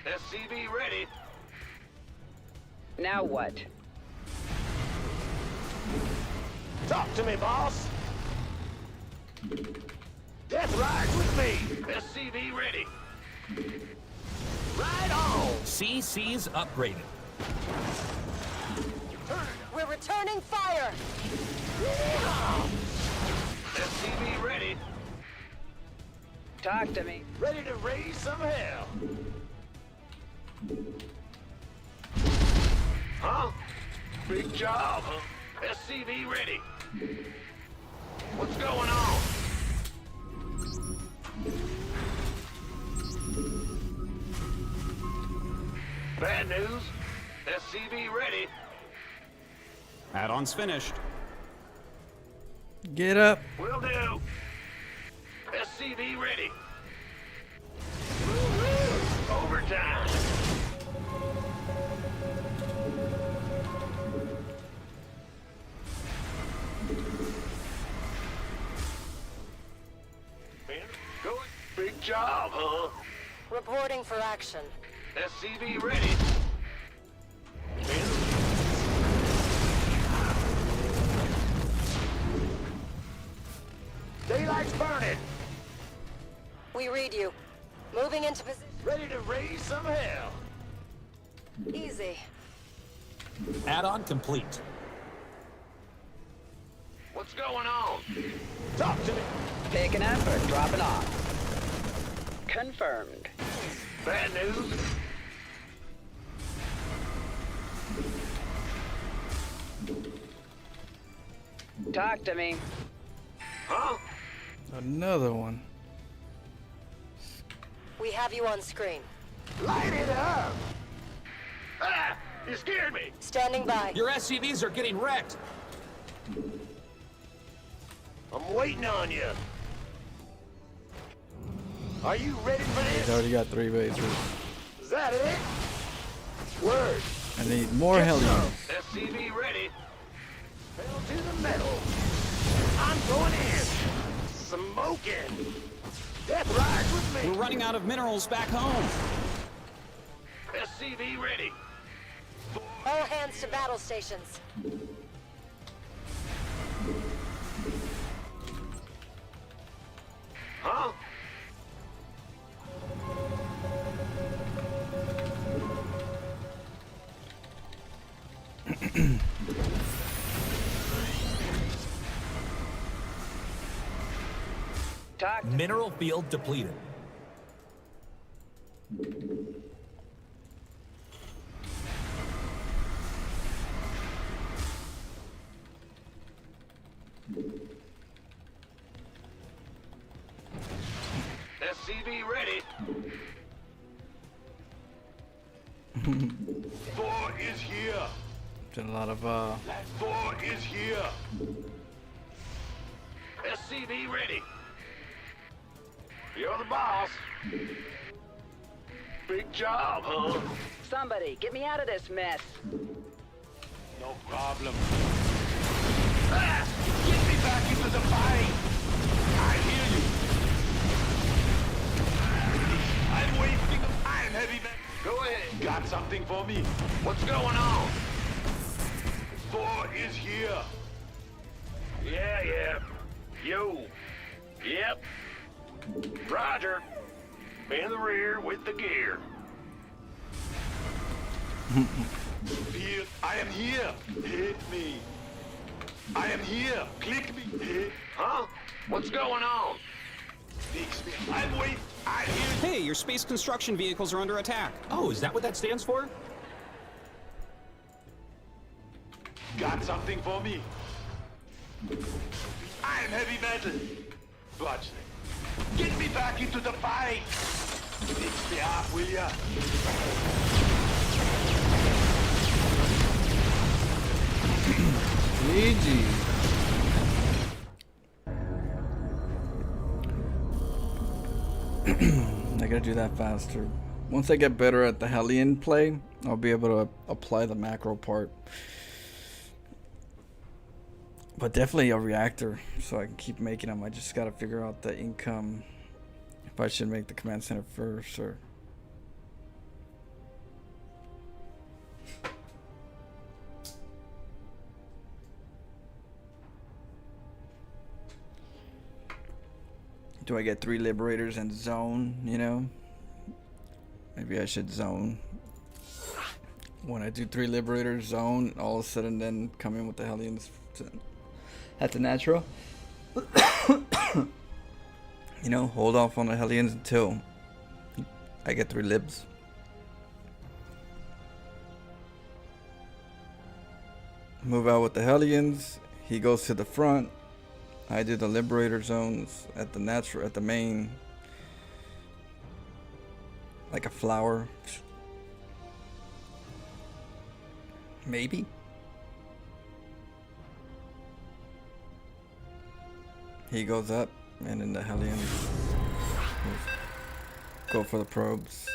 SCV ready. Now what? Talk to me, boss. Death rides with me. SCV ready. Right on. CC's upgraded. We're returning fire! SCV ready. Talk to me. Ready to raise some hell. Huh? Big job, huh? SCV ready. What's going on? Bad news. SCV ready. Add-ons finished. Get up. Will do. SCV ready. Woo-woo. Overtime. Man, go. Big job, huh? Reporting for action. SCV ready. Daylight's burning. We read you. Moving into position. Ready to raise some hell. Easy. Add-on complete. What's going on? Talk to me. Picking up or dropping off. Confirmed. Bad news. Talk to me. Huh? Another one. We have you on screen. Light it up! Ah! You scared me! Standing by. Your SCVs are getting wrecked. I'm waiting on you. Are you ready for He's this? already got 3 bases. Is that it? Word. I need more Hellions. SCV ready. Pedal to the metal. I'm going in. Smoking. Death rides with me. We're running out of minerals back home. SCV ready. All hands to battle stations. Huh? Talk. Mineral field depleted. SCV ready. 4 is here. Did a lot of 4 is here. SCV ready. You're the boss. Big job, huh? Somebody, get me out of this mess. No problem. Ah! Get me back into the fight! I hear you. I'm wasting time, heavy man. Go ahead. Got something for me? What's going on? 4 is here. Yeah. Yo. Yep. Roger. In the rear with the gear. Feel, I am here. Hit me. I am here. Click me. Hit. Huh? What's going on? Fix me. I'm waiting. I hear you. Hey, your space construction vehicles are under attack. Oh, is that what that stands for? Got something for me? I am heavy metal. Watch me. Get me back into the fight. Fix me up, will ya? GG. I gotta do that faster. Once I get better at the Hellion play, I'll be able to apply the macro part. But definitely a reactor, so I can keep making them. I just gotta figure out the income, if I should make the command center first or... Do I get 3 liberators and zone, you know? Maybe I should zone. When I do 3 liberators, zone, all of a sudden then come in with the Hellions at the natural. You know, hold off on the Hellions until I get 3 libs. Move out with the Hellions. He goes to the front. I do the liberator zones at the natural, at the main, like a flower. Maybe. He goes up, and then the Hellions go for the probes.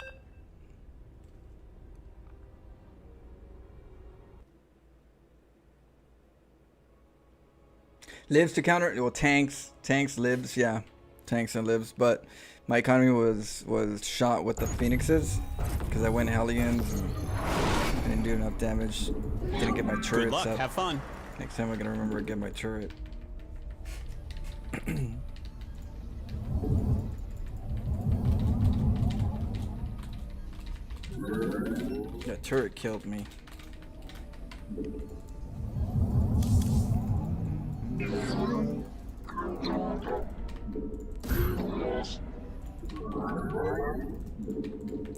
Libs to counter, well, tanks, libs, yeah, tanks and libs. But my economy was shot with the phoenixes because I went Hellions and I didn't do enough damage. Didn't get my turrets Good luck. up. Have fun. Next time I'm gonna remember to get my turret. That turret killed me.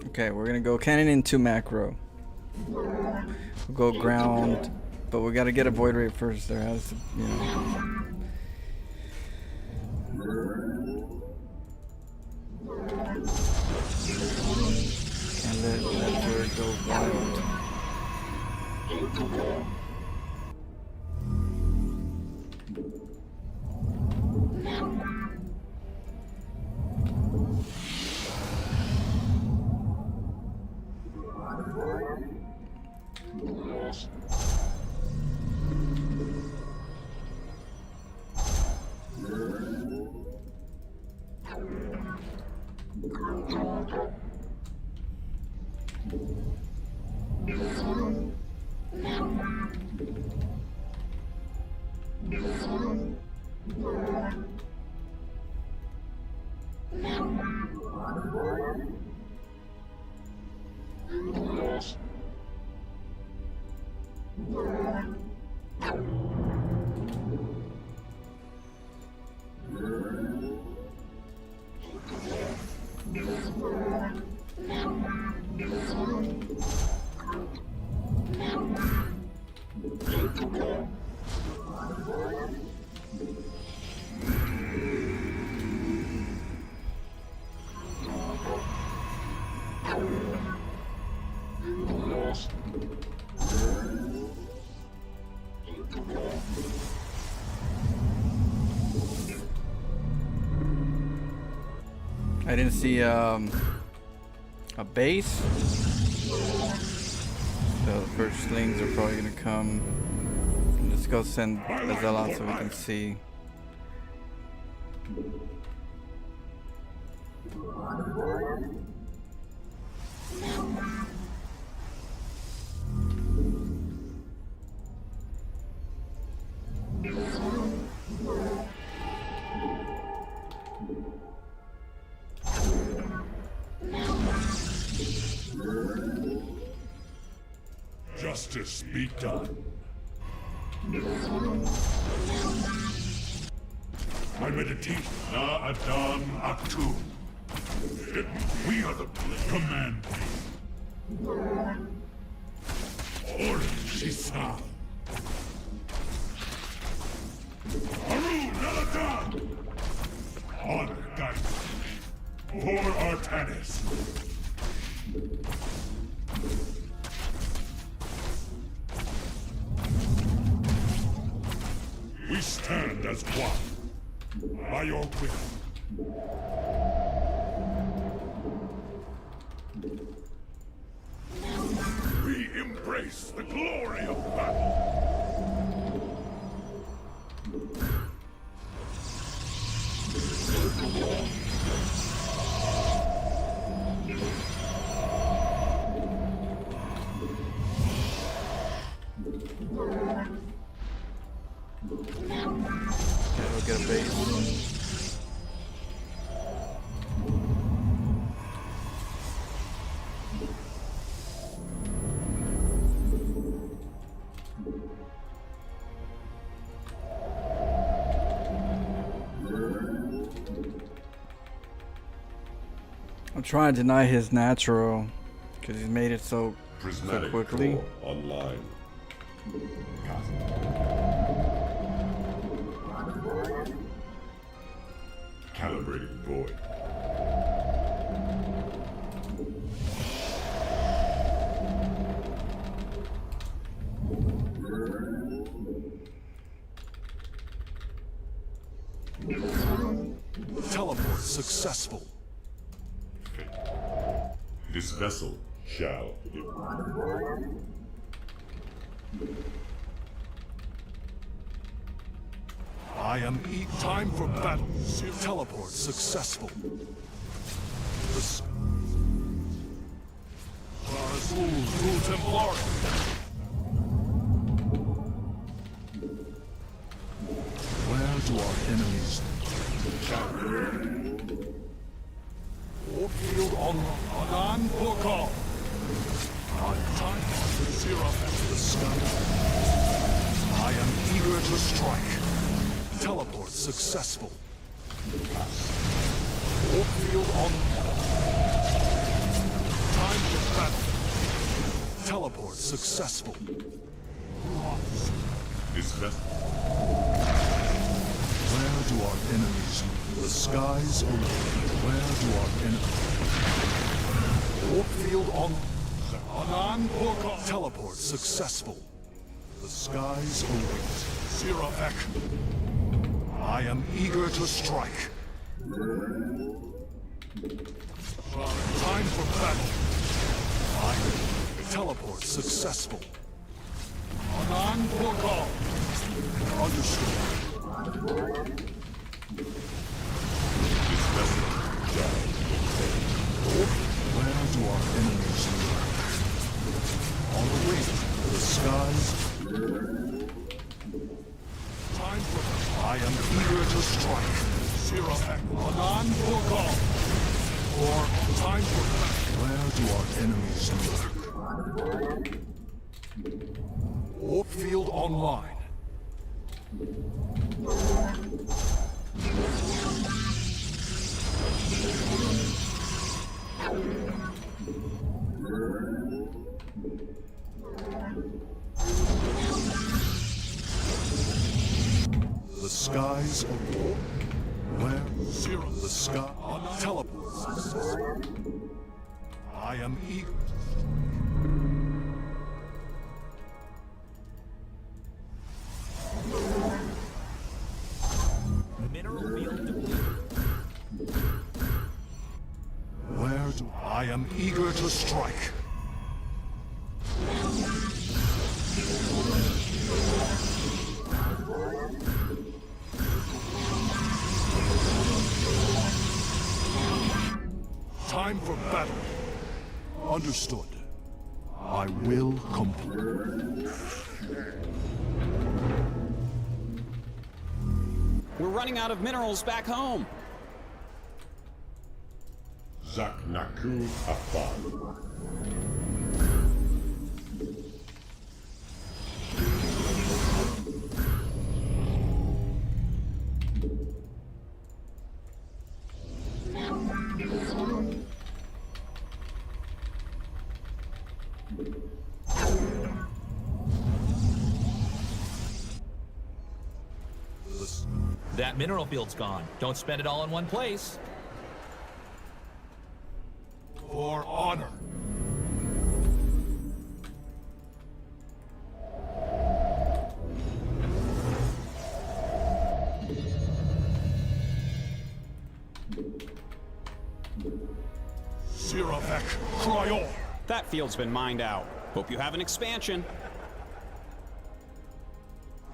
Okay, we're gonna go cannon into macro. We'll go ground But we gotta get a void rate first. There has to, you know. And let her go wild. I didn't see a base. So the first slings are probably gonna come. Let's go send Azelle out so we can see. Justice be done. I meditate na Adam Atum. We are the command. Or Shisa. Haru Naladan. Honor guide. For Artanis. We stand as one, by your will. We embrace the glory of battle. We'll get a base. I'm trying to deny his natural because he's made it so quickly. Online. Calibrating void. Teleport successful. This vessel shall I am time for battle. Teleport successful. Rule Templari. Where do our enemies? Warfield on Adan Porkal. Time to zero the sky. I am eager to strike. Teleport successful. Warfield on. Time to battle. Teleport successful. Is that Where do our enemies? The skies await. Where do our enemies? Warp field on. Teleport successful. The skies await. Zerafek. I am eager to strike. Time for battle. I teleport successful. Anan Porgal. Understood. Where do our enemies lurk? On the wing, the skies. Time for I am eager to strike. Zerafek. Anan Porgal. Or time for where do our enemies lurk? Warp field online. The skies of war. Where? Zero. The sky. Teleports. I am eager. Mineral field depleted. Where do I am eager to strike? Time for battle. Understood. I will complete. We're running out of minerals back home. Zaknaku Afan? That mineral field's gone. Don't spend it all in one place. For honor. Zerafek, Cryor. That field's been mined out. Hope you have an expansion.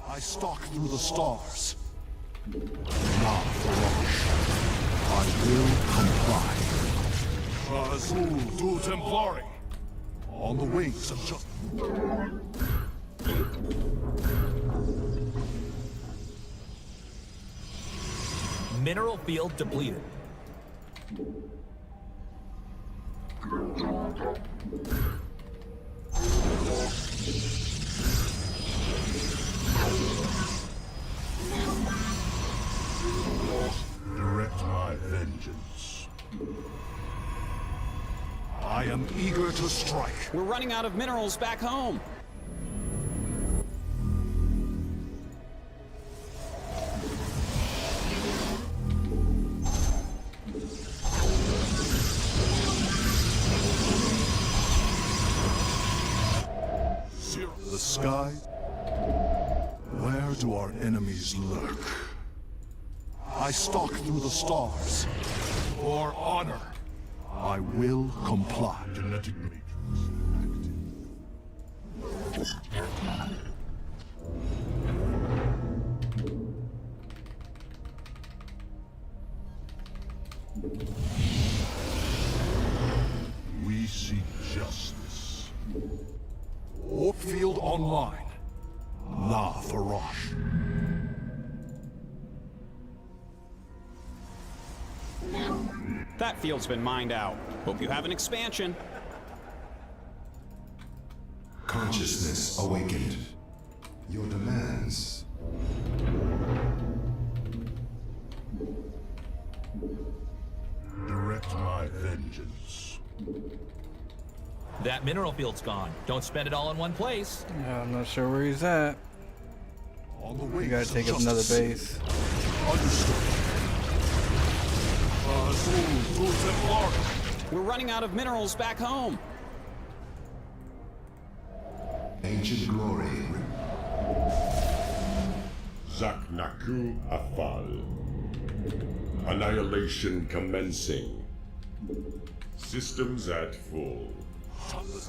I stalk through the stars. Now, I will comply. Azul du Templari. On the wings of just. Mineral field depleted. Direct my vengeance. I am eager to strike. We're running out of minerals back home. The sky? Where do our enemies lurk? I stalk through the stars. For honor, I will comply. Genetic matrix We seek justice. Warp field online. La Farosh. That field's been mined out. Hope you have an expansion. Consciousness awakened. Your demands. direct my vengeance. That mineral field's gone. Don't spend it all in one place. Yeah, I'm not sure where he's at. On the way We gotta to take up another justice. base. Understood. We're running out of minerals back home. Ancient glory. Zaknaku Afal. Annihilation commencing. Systems at full.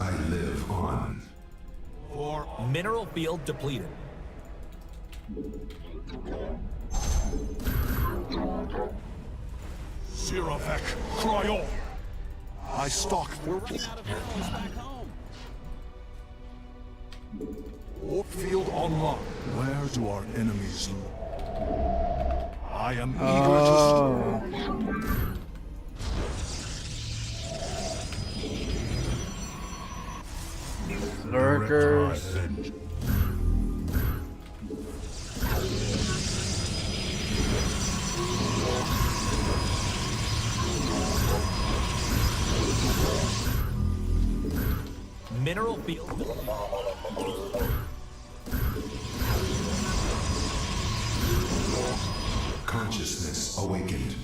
I live on. For Mineral field depleted. Siravek Cryo. I stalk. We're running out of minerals back home. Warp field online. Where do our enemies look? I am eager to Lurkers. Mineral field. Consciousness awakened.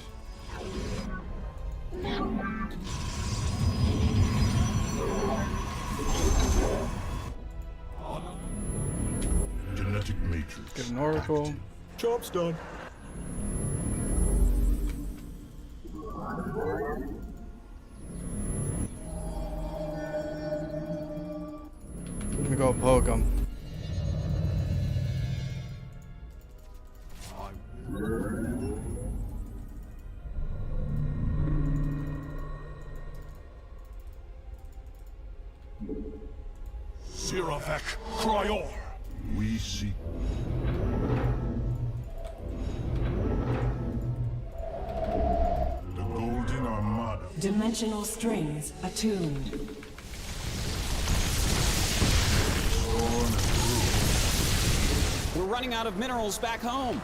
genetic matrix. Get an oracle. Job's done. Let me go poke him. Siravek Cryo. We seek. The Golden Armada. Dimensional strings attuned. We're running out of minerals back home.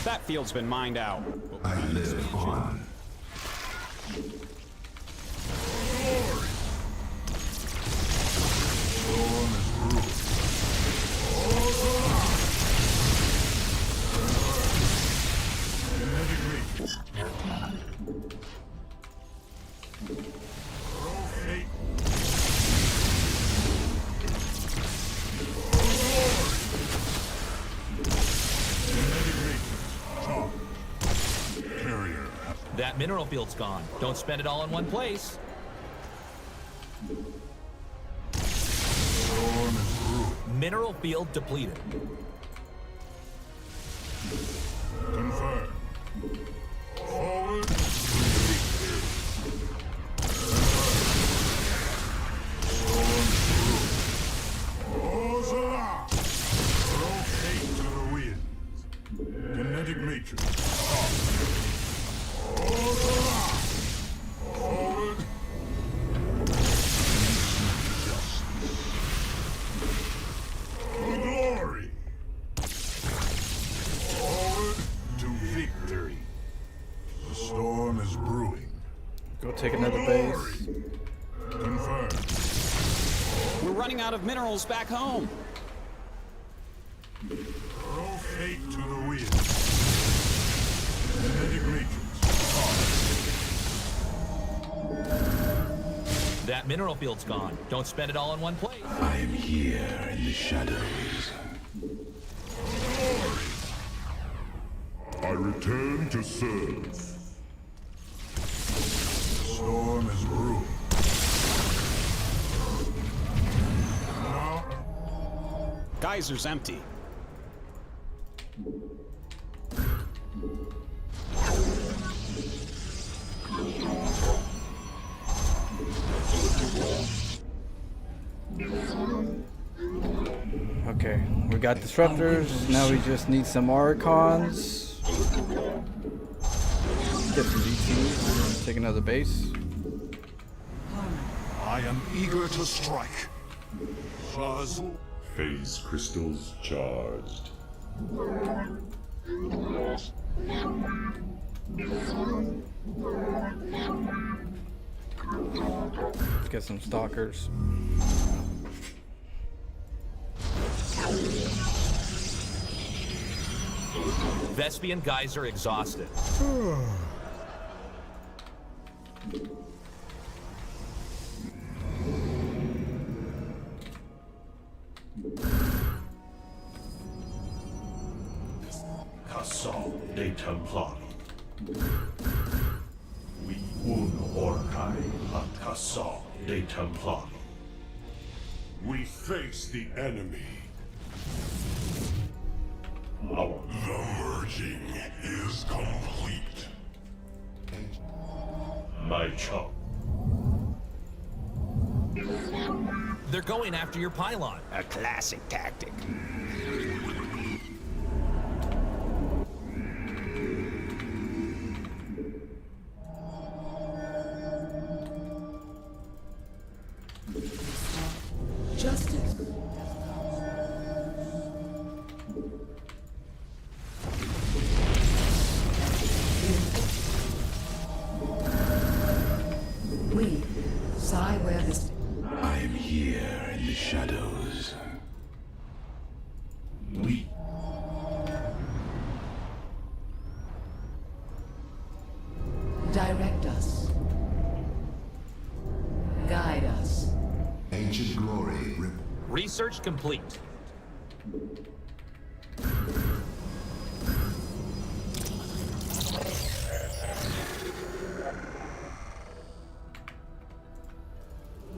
That field's been mined out. I live on. That mineral field's gone. Don't spend it all in one place. Mineral field depleted. Confirmed. Forward. Rotate to the wind. Genetic matrix. Forward. To glory. Forward to victory. The storm is brewing. Go take another base. Confirmed. We're running out of minerals back home. Rotate to the wind. Genetic matrix. That mineral field's gone. Don't spend it all in one place. I am here in the shadows. I return to serve. The storm is brewing. Now, Geyser's empty. Okay, we got disruptors. Now we just need some archons. Get some DTs. Take another base. I am eager to strike. Shaz. Phase crystals charged. Let's get some stalkers. Vespian Geyser exhausted. Custome de Templari. We un orcai at Custome de Templari. We face the enemy. The merging is complete. My chum. They're going after your pylon. A classic tactic. Justice. We, sigh where this. I am here in the shadows. We. Direct us. Guide us. Ancient glory. Research complete.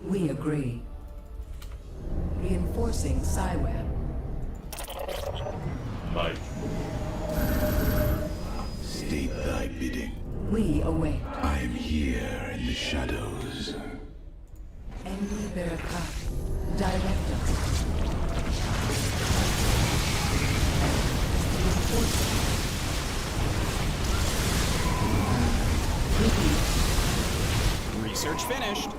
We agree. Reinforcing Psyweb. My. State thy bidding. We await. I am here in the shadows. Envy Vericat. Direct us. Research finished.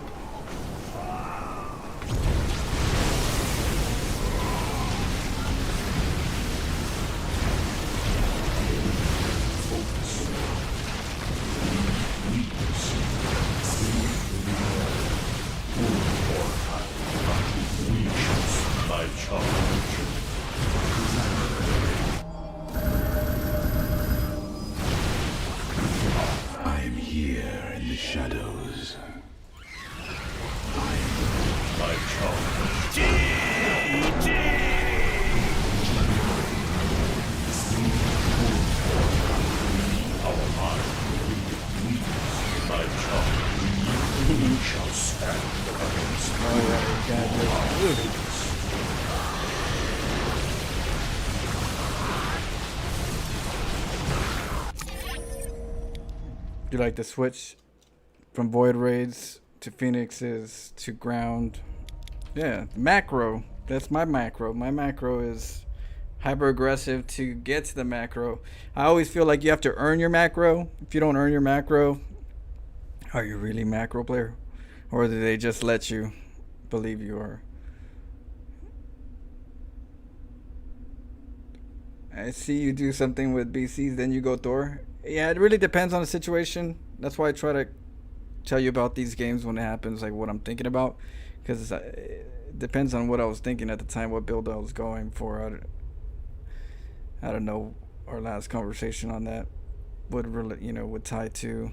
My charge. I am here in the shadows. I am my charge. Our mind weakens my charge. We shall stand against Do you like the switch from Void Raids to Phoenixes to Ground? Yeah, macro. That's my macro. My macro is hyper aggressive to get to the macro. I always feel like you have to earn your macro. If you don't earn your macro, are you really a macro player? Or do they just let you believe you are? I see you do something with BCs, then you go Thor. Yeah, it really depends on the situation. That's why I try to tell you about these games when it happens, like what I'm thinking about, because it depends on what I was thinking at the time, what build I was going for. I don't know. Our last conversation on that would really, would tie to.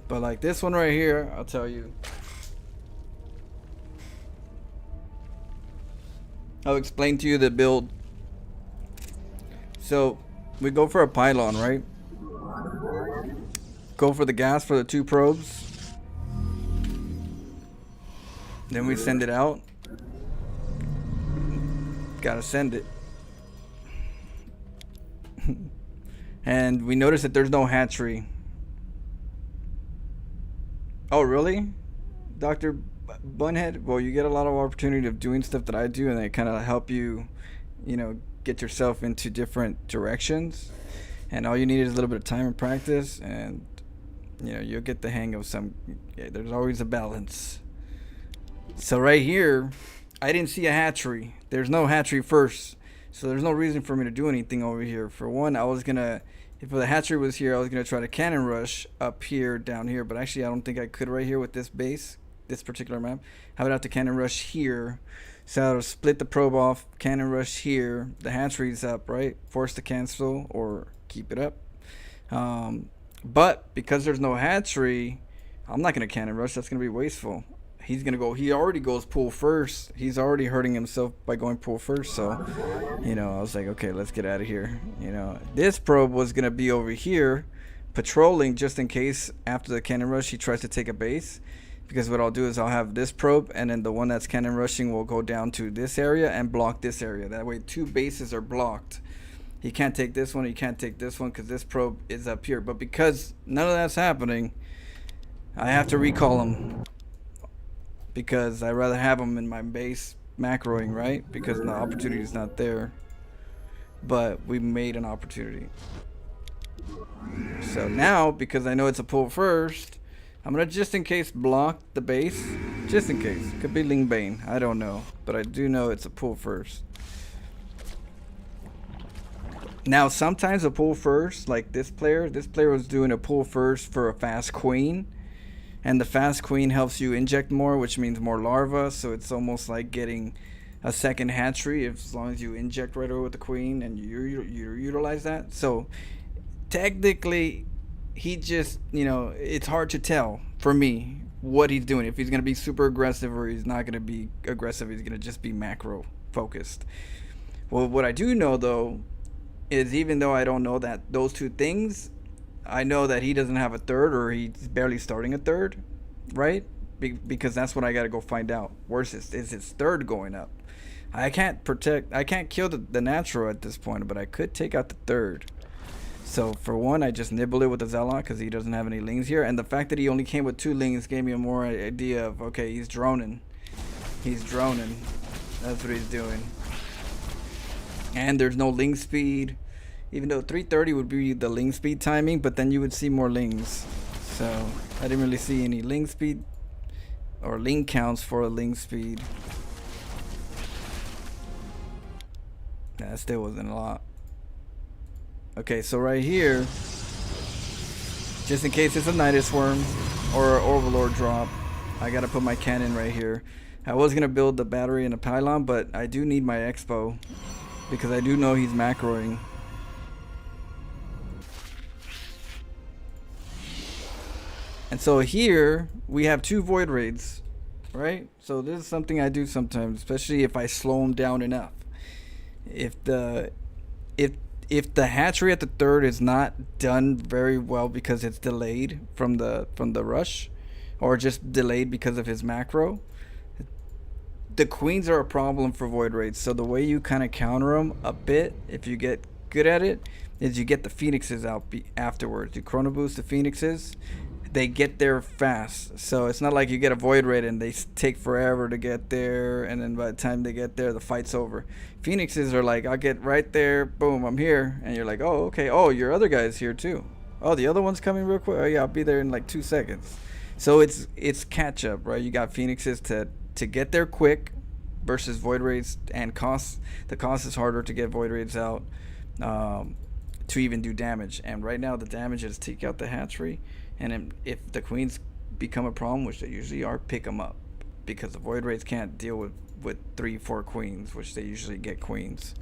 But like this one right here, I'll tell you. I'll explain to you the build. So we go for a pylon, right? Go for the gas for the 2 probes. Then we send it out. Gotta send it. And we notice that there's no hatchery. Oh, really? Dr. Bunhead? Well, you get a lot of opportunity of doing stuff that I do, and they kind of help you, get yourself into different directions. And all you need is a little bit of time and practice, and you know, you'll get the hang of some. Yeah, there's always a balance. So right here, I didn't see a hatchery. There's no hatchery first, so there's no reason for me to do anything over here. For one, I was gonna, if the hatchery was here, I was gonna try to cannon rush up here, down here, but actually I don't think I could right here with this base, this particular map. I would have to cannon rush here. So I would split the probe off, cannon rush here, the hatchery's up, right? Force to cancel or keep it up. But because there's no hatchery, I'm not going to cannon rush. That's going to be wasteful. He's going to go, he already goes pool first. He's already hurting himself by going pool first. So, you know, I was like, okay, let's get out of here. You know, this probe was going to be over here patrolling just in case after the cannon rush he tries to take a base. Because what I'll do is I'll have this probe, and then the one that's cannon rushing will go down to this area and block this area. That way 2 bases are blocked. He can't take this one, he can't take this one because this probe is up here. But because none of that's happening, I have to recall him. Because I'd rather have him in my base macroing, right? Because the opportunity is not there. But we made an opportunity. So now, because I know it's a pull first, I'm gonna just in case block the base. Just in case. Could be Ling Bane. I don't know. But I do know it's a pull first. Now sometimes a pull first, like this player was doing a pull first for a fast queen. And the fast queen helps you inject more, which means more larvae. So it's almost like getting a second hatchery as long as you inject right away with the queen and you utilize that. So technically, he just, you know, it's hard to tell for me what he's doing. If he's going to be super aggressive or he's not going to be aggressive, he's going to just be macro focused. Well, what I do know though is even though I don't know that those two things, I know that he doesn't have a third or he's barely starting a third, right? Because that's what I got to go find out. Worse is his third going up. I can't kill the natural at this point, but I could take out the third. So for one, I just nibble it with the Zealot because he doesn't have any lings here. And the fact that he only came with 2 lings gave me a more idea of, okay, he's droning. He's droning. That's what he's doing. And there's no ling speed. Even though 330 would be the ling speed timing, but then you would see more lings. So I didn't really see any ling speed or ling counts for a ling speed. That still wasn't a lot. Okay, so right here, just in case it's a Nidus Worm or an Overlord drop, I gotta put my cannon right here. I was gonna build the battery and a pylon, but I do need my expo because I do know he's macroing. And so here we have 2 void raids, right? So this is something I do sometimes, especially if I slow him down enough. If the hatchery at the third is not done very well because it's delayed from the rush, or just delayed because of his macro, the queens are a problem for void raids. So the way you kind of counter them a bit, if you get good at it, is you get the phoenixes out afterwards. You chrono boost the phoenixes. They get there fast, so it's not like you get a void raid and they take forever to get there, and then by the time they get there the fight's over. Phoenixes are like, I'll get right there, boom, I'm here, and you're like, oh, okay, oh, your other guy's here too, oh, the other one's coming real quick, oh yeah, I'll be there in like 2 seconds. So it's catch up, right? You got Phoenixes to get there quick versus void raids, and cost. The cost is harder to get void raids out to even do damage, and right now the damage is take out the hatchery. And then if the queens become a problem, which they usually are, pick them up. Because the void raids can't deal with 3-4 queens, which they usually get queens.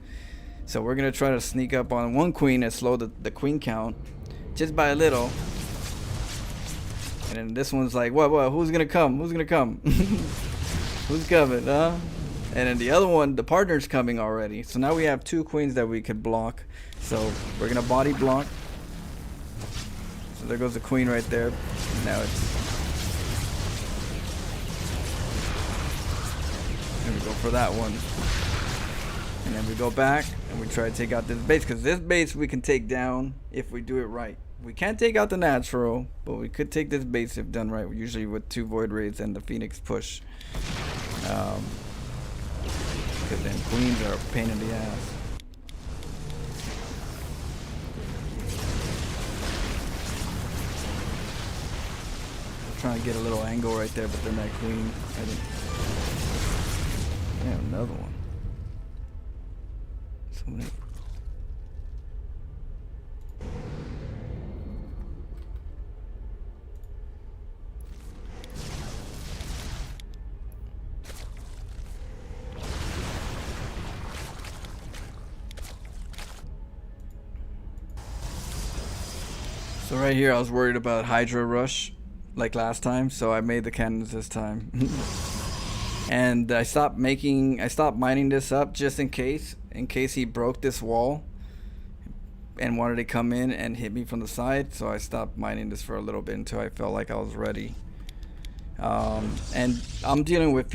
So we're going to try to sneak up on 1 queen and slow the queen count just by a little. And then this one's like, what, who's going to come? Who's going to come? Who's coming, huh? And then the other one, the partner's coming already. So now we have 2 queens that we could block. So we're going to body block. So there goes the queen right there. Now it's... And we go for that one. And then we go back and we try to take out this base. Because this base we can take down if we do it right. We can't take out the natural, but we could take this base if done right. Usually with 2 void raids and the phoenix push. Because then queens are a pain in the ass. trying to get a little angle right there, but then that queen, I didn't. Damn, another one. So many. So right here, I was worried about Hydra Rush, like last time, so I made the cannons this time. And I stopped mining this up just in case he broke this wall and wanted to come in and hit me from the side. So I stopped mining this for a little bit until I felt like I was ready. And I'm dealing with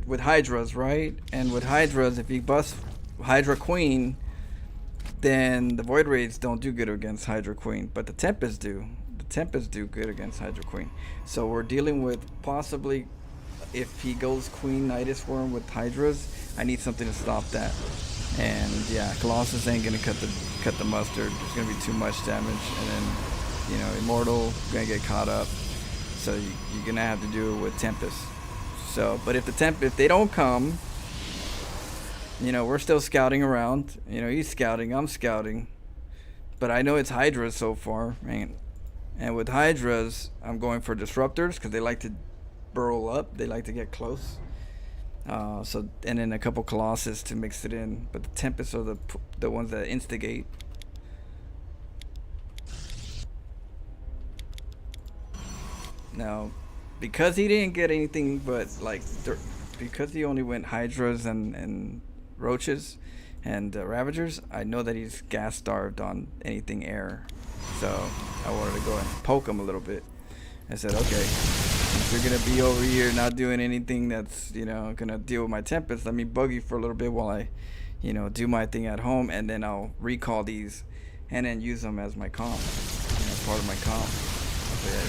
with Hydras, right? And with Hydras, if you bust Hydra Queen, then the Void Raids don't do good against Hydra Queen, but the Tempests do. The Tempests do good against Hydra Queen. So we're dealing with possibly, if he goes Queen Nidus for him with Hydras, I need something to stop that. And yeah, Colossus ain't gonna cut the mustard. There's gonna be too much damage, and then, you know, Immortal gonna get caught up. So you're gonna have to do it with Tempest. So, but if they don't come, you know, we're still scouting around. You know, he's scouting, I'm scouting. But I know it's Hydras so far. And with Hydras, I'm going for Disruptors because they like to burrow up. They like to get close. And then a couple Colossus to mix it in. But the Tempests are the ones that instigate. Now, because he didn't get anything but like, because he only went Hydras and Roaches and Ravagers, I know that he's gas starved on anything air. So I wanted to go and poke him a little bit. I said, okay, if you're gonna be over here not doing anything that's, you know, gonna deal with my Tempest, let me bug you for a little bit while I, you know, do my thing at home, and then I'll recall these and then use them as my comp, you know, part of my comp. So yeah,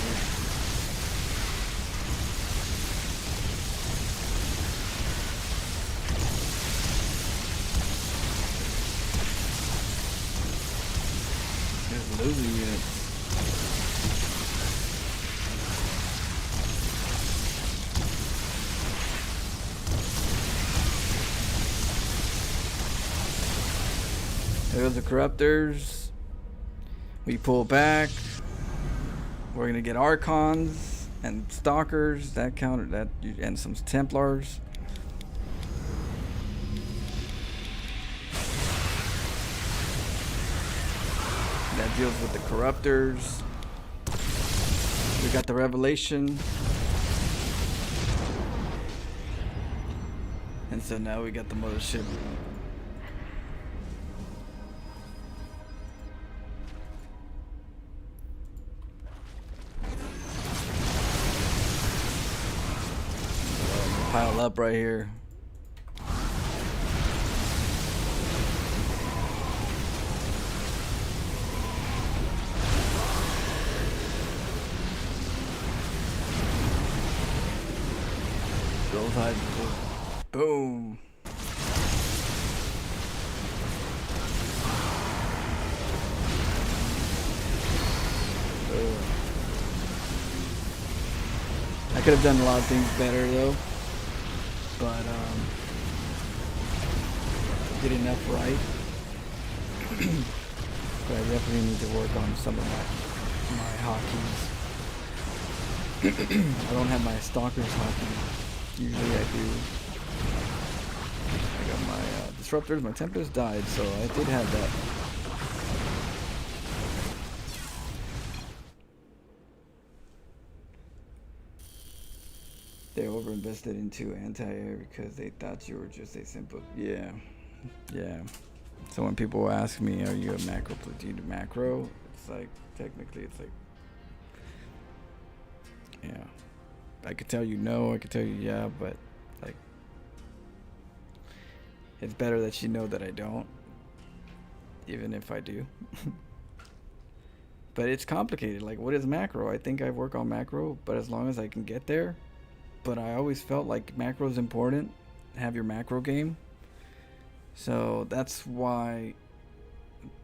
losing units. There's the Corruptors. We pull back. We're gonna get Archons and Stalkers. That counter that, and some Templars. That deals with the Corruptors. We got the Revelation. And so now we got the Mothership. Pile up right here. Boom. I could have done a lot of things better though, but did enough right. But I definitely need to work on some of my hotkeys. I don't have my Stalkers hotkey. Usually I do. I got my Disruptors, my Tempest died, so I did have that. They overinvested into anti-air because they thought you were just a simple... Yeah. Yeah. So when people ask me, are you a macro platoon macro? It's like, technically it's like... Yeah. I could tell you no, I could tell you yeah, but like... It's better that you know that I don't. Even if I do. But it's complicated. Like, what is macro? I think I work on macro, but as long as I can get there. But I always felt like macro is important. Have your macro game. So that's why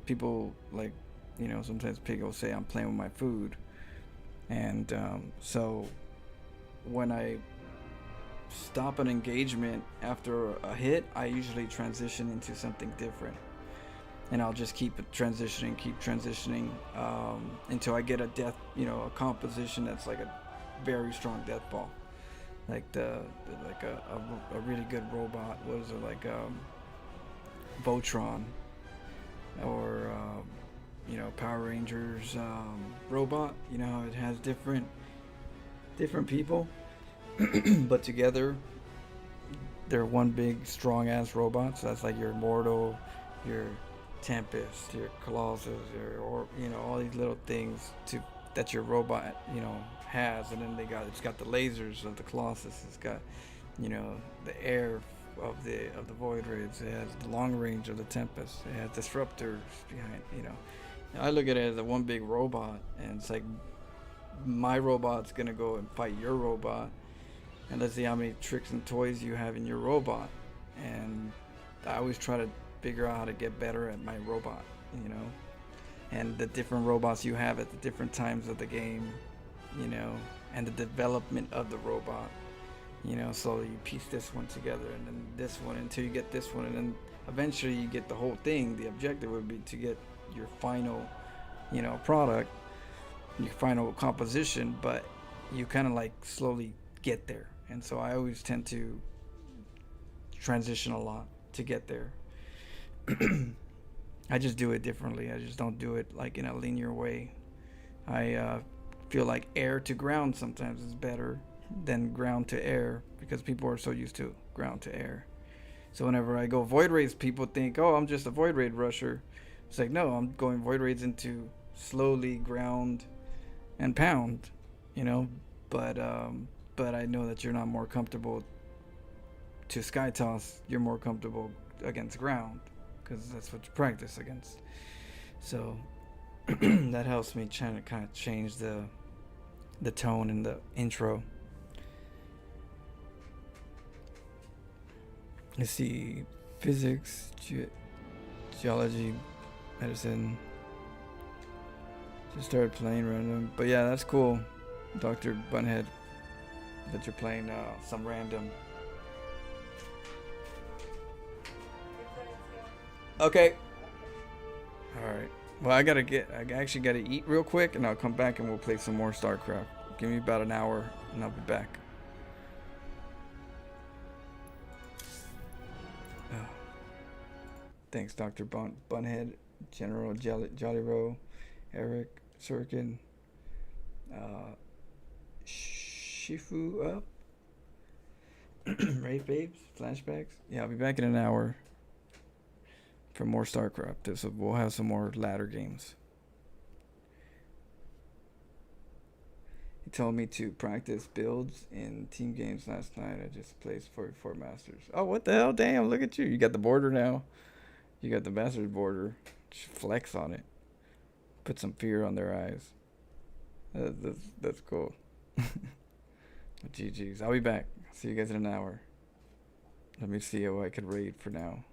people, like, you know, sometimes people say I'm playing with my food. And so when I stop an engagement after a hit, I usually transition into something different. And I'll just keep transitioning until I get a death, a composition that's like a very strong death ball. Like like a really good robot. What is it, like Voltron, or Power Rangers robot. You know how it has different people, but together they're one big strong ass robot. So that's like your Immortal, your Tempest, your Colossus, or all these little things that your robot has. And then it's got the lasers of the Colossus. It's got the air of the Void Raids. It has the long range of the Tempest. It has disruptors behind. I look at it as a one big robot, and it's like my robot's gonna go and fight your robot, and let's see how many tricks and toys you have in your robot. And I always try to figure out how to get better at my robot, and the different robots you have at the different times of the game, and the development of the robot, so you piece this one together and then this one until you get this one, and then eventually you get the whole thing. The objective would be to get your final, product, your final composition, but you kind of like slowly get there. And so I always tend to transition a lot to get there. I just do it differently. I just don't do it like in a linear way. I feel like air to ground sometimes is better than ground to air, because people are so used to ground to air. So whenever I go Void Raids, people think, oh, I'm just a Void Raid rusher. It's like, no, I'm going Void Raids into slowly ground and pound, but I know that you're not more comfortable to sky toss. You're more comfortable against ground, because that's what you practice against. So that helps me trying to kind of change the tone in the intro. Let's see, physics, geology, medicine. Just started playing random, but yeah, that's cool, Dr. Bunhead, that you're playing some random. Okay. Alright. Well, I actually gotta eat real quick, and I'll come back and we'll play some more StarCraft. Give me about an hour and I'll be back. Oh. Thanks, Dr. Bunhead, General Jolly Row, Eric, Sirkin, Shifu up. Raid babes, flashbacks. Yeah, I'll be back in an hour for more StarCraft. So we'll have some more ladder games. He told me to practice builds in team games last night. I just placed 44 Masters. Oh, what the hell? Damn, look at you. You got the border now. You got the Masters border. Just flex on it. Put some fear on their eyes. That's cool. GG's. I'll be back. See you guys in an hour. Let me see how I could raid for now.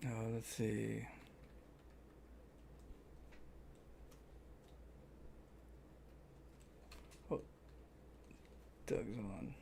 Oh, let's see. Oh, Doug's on.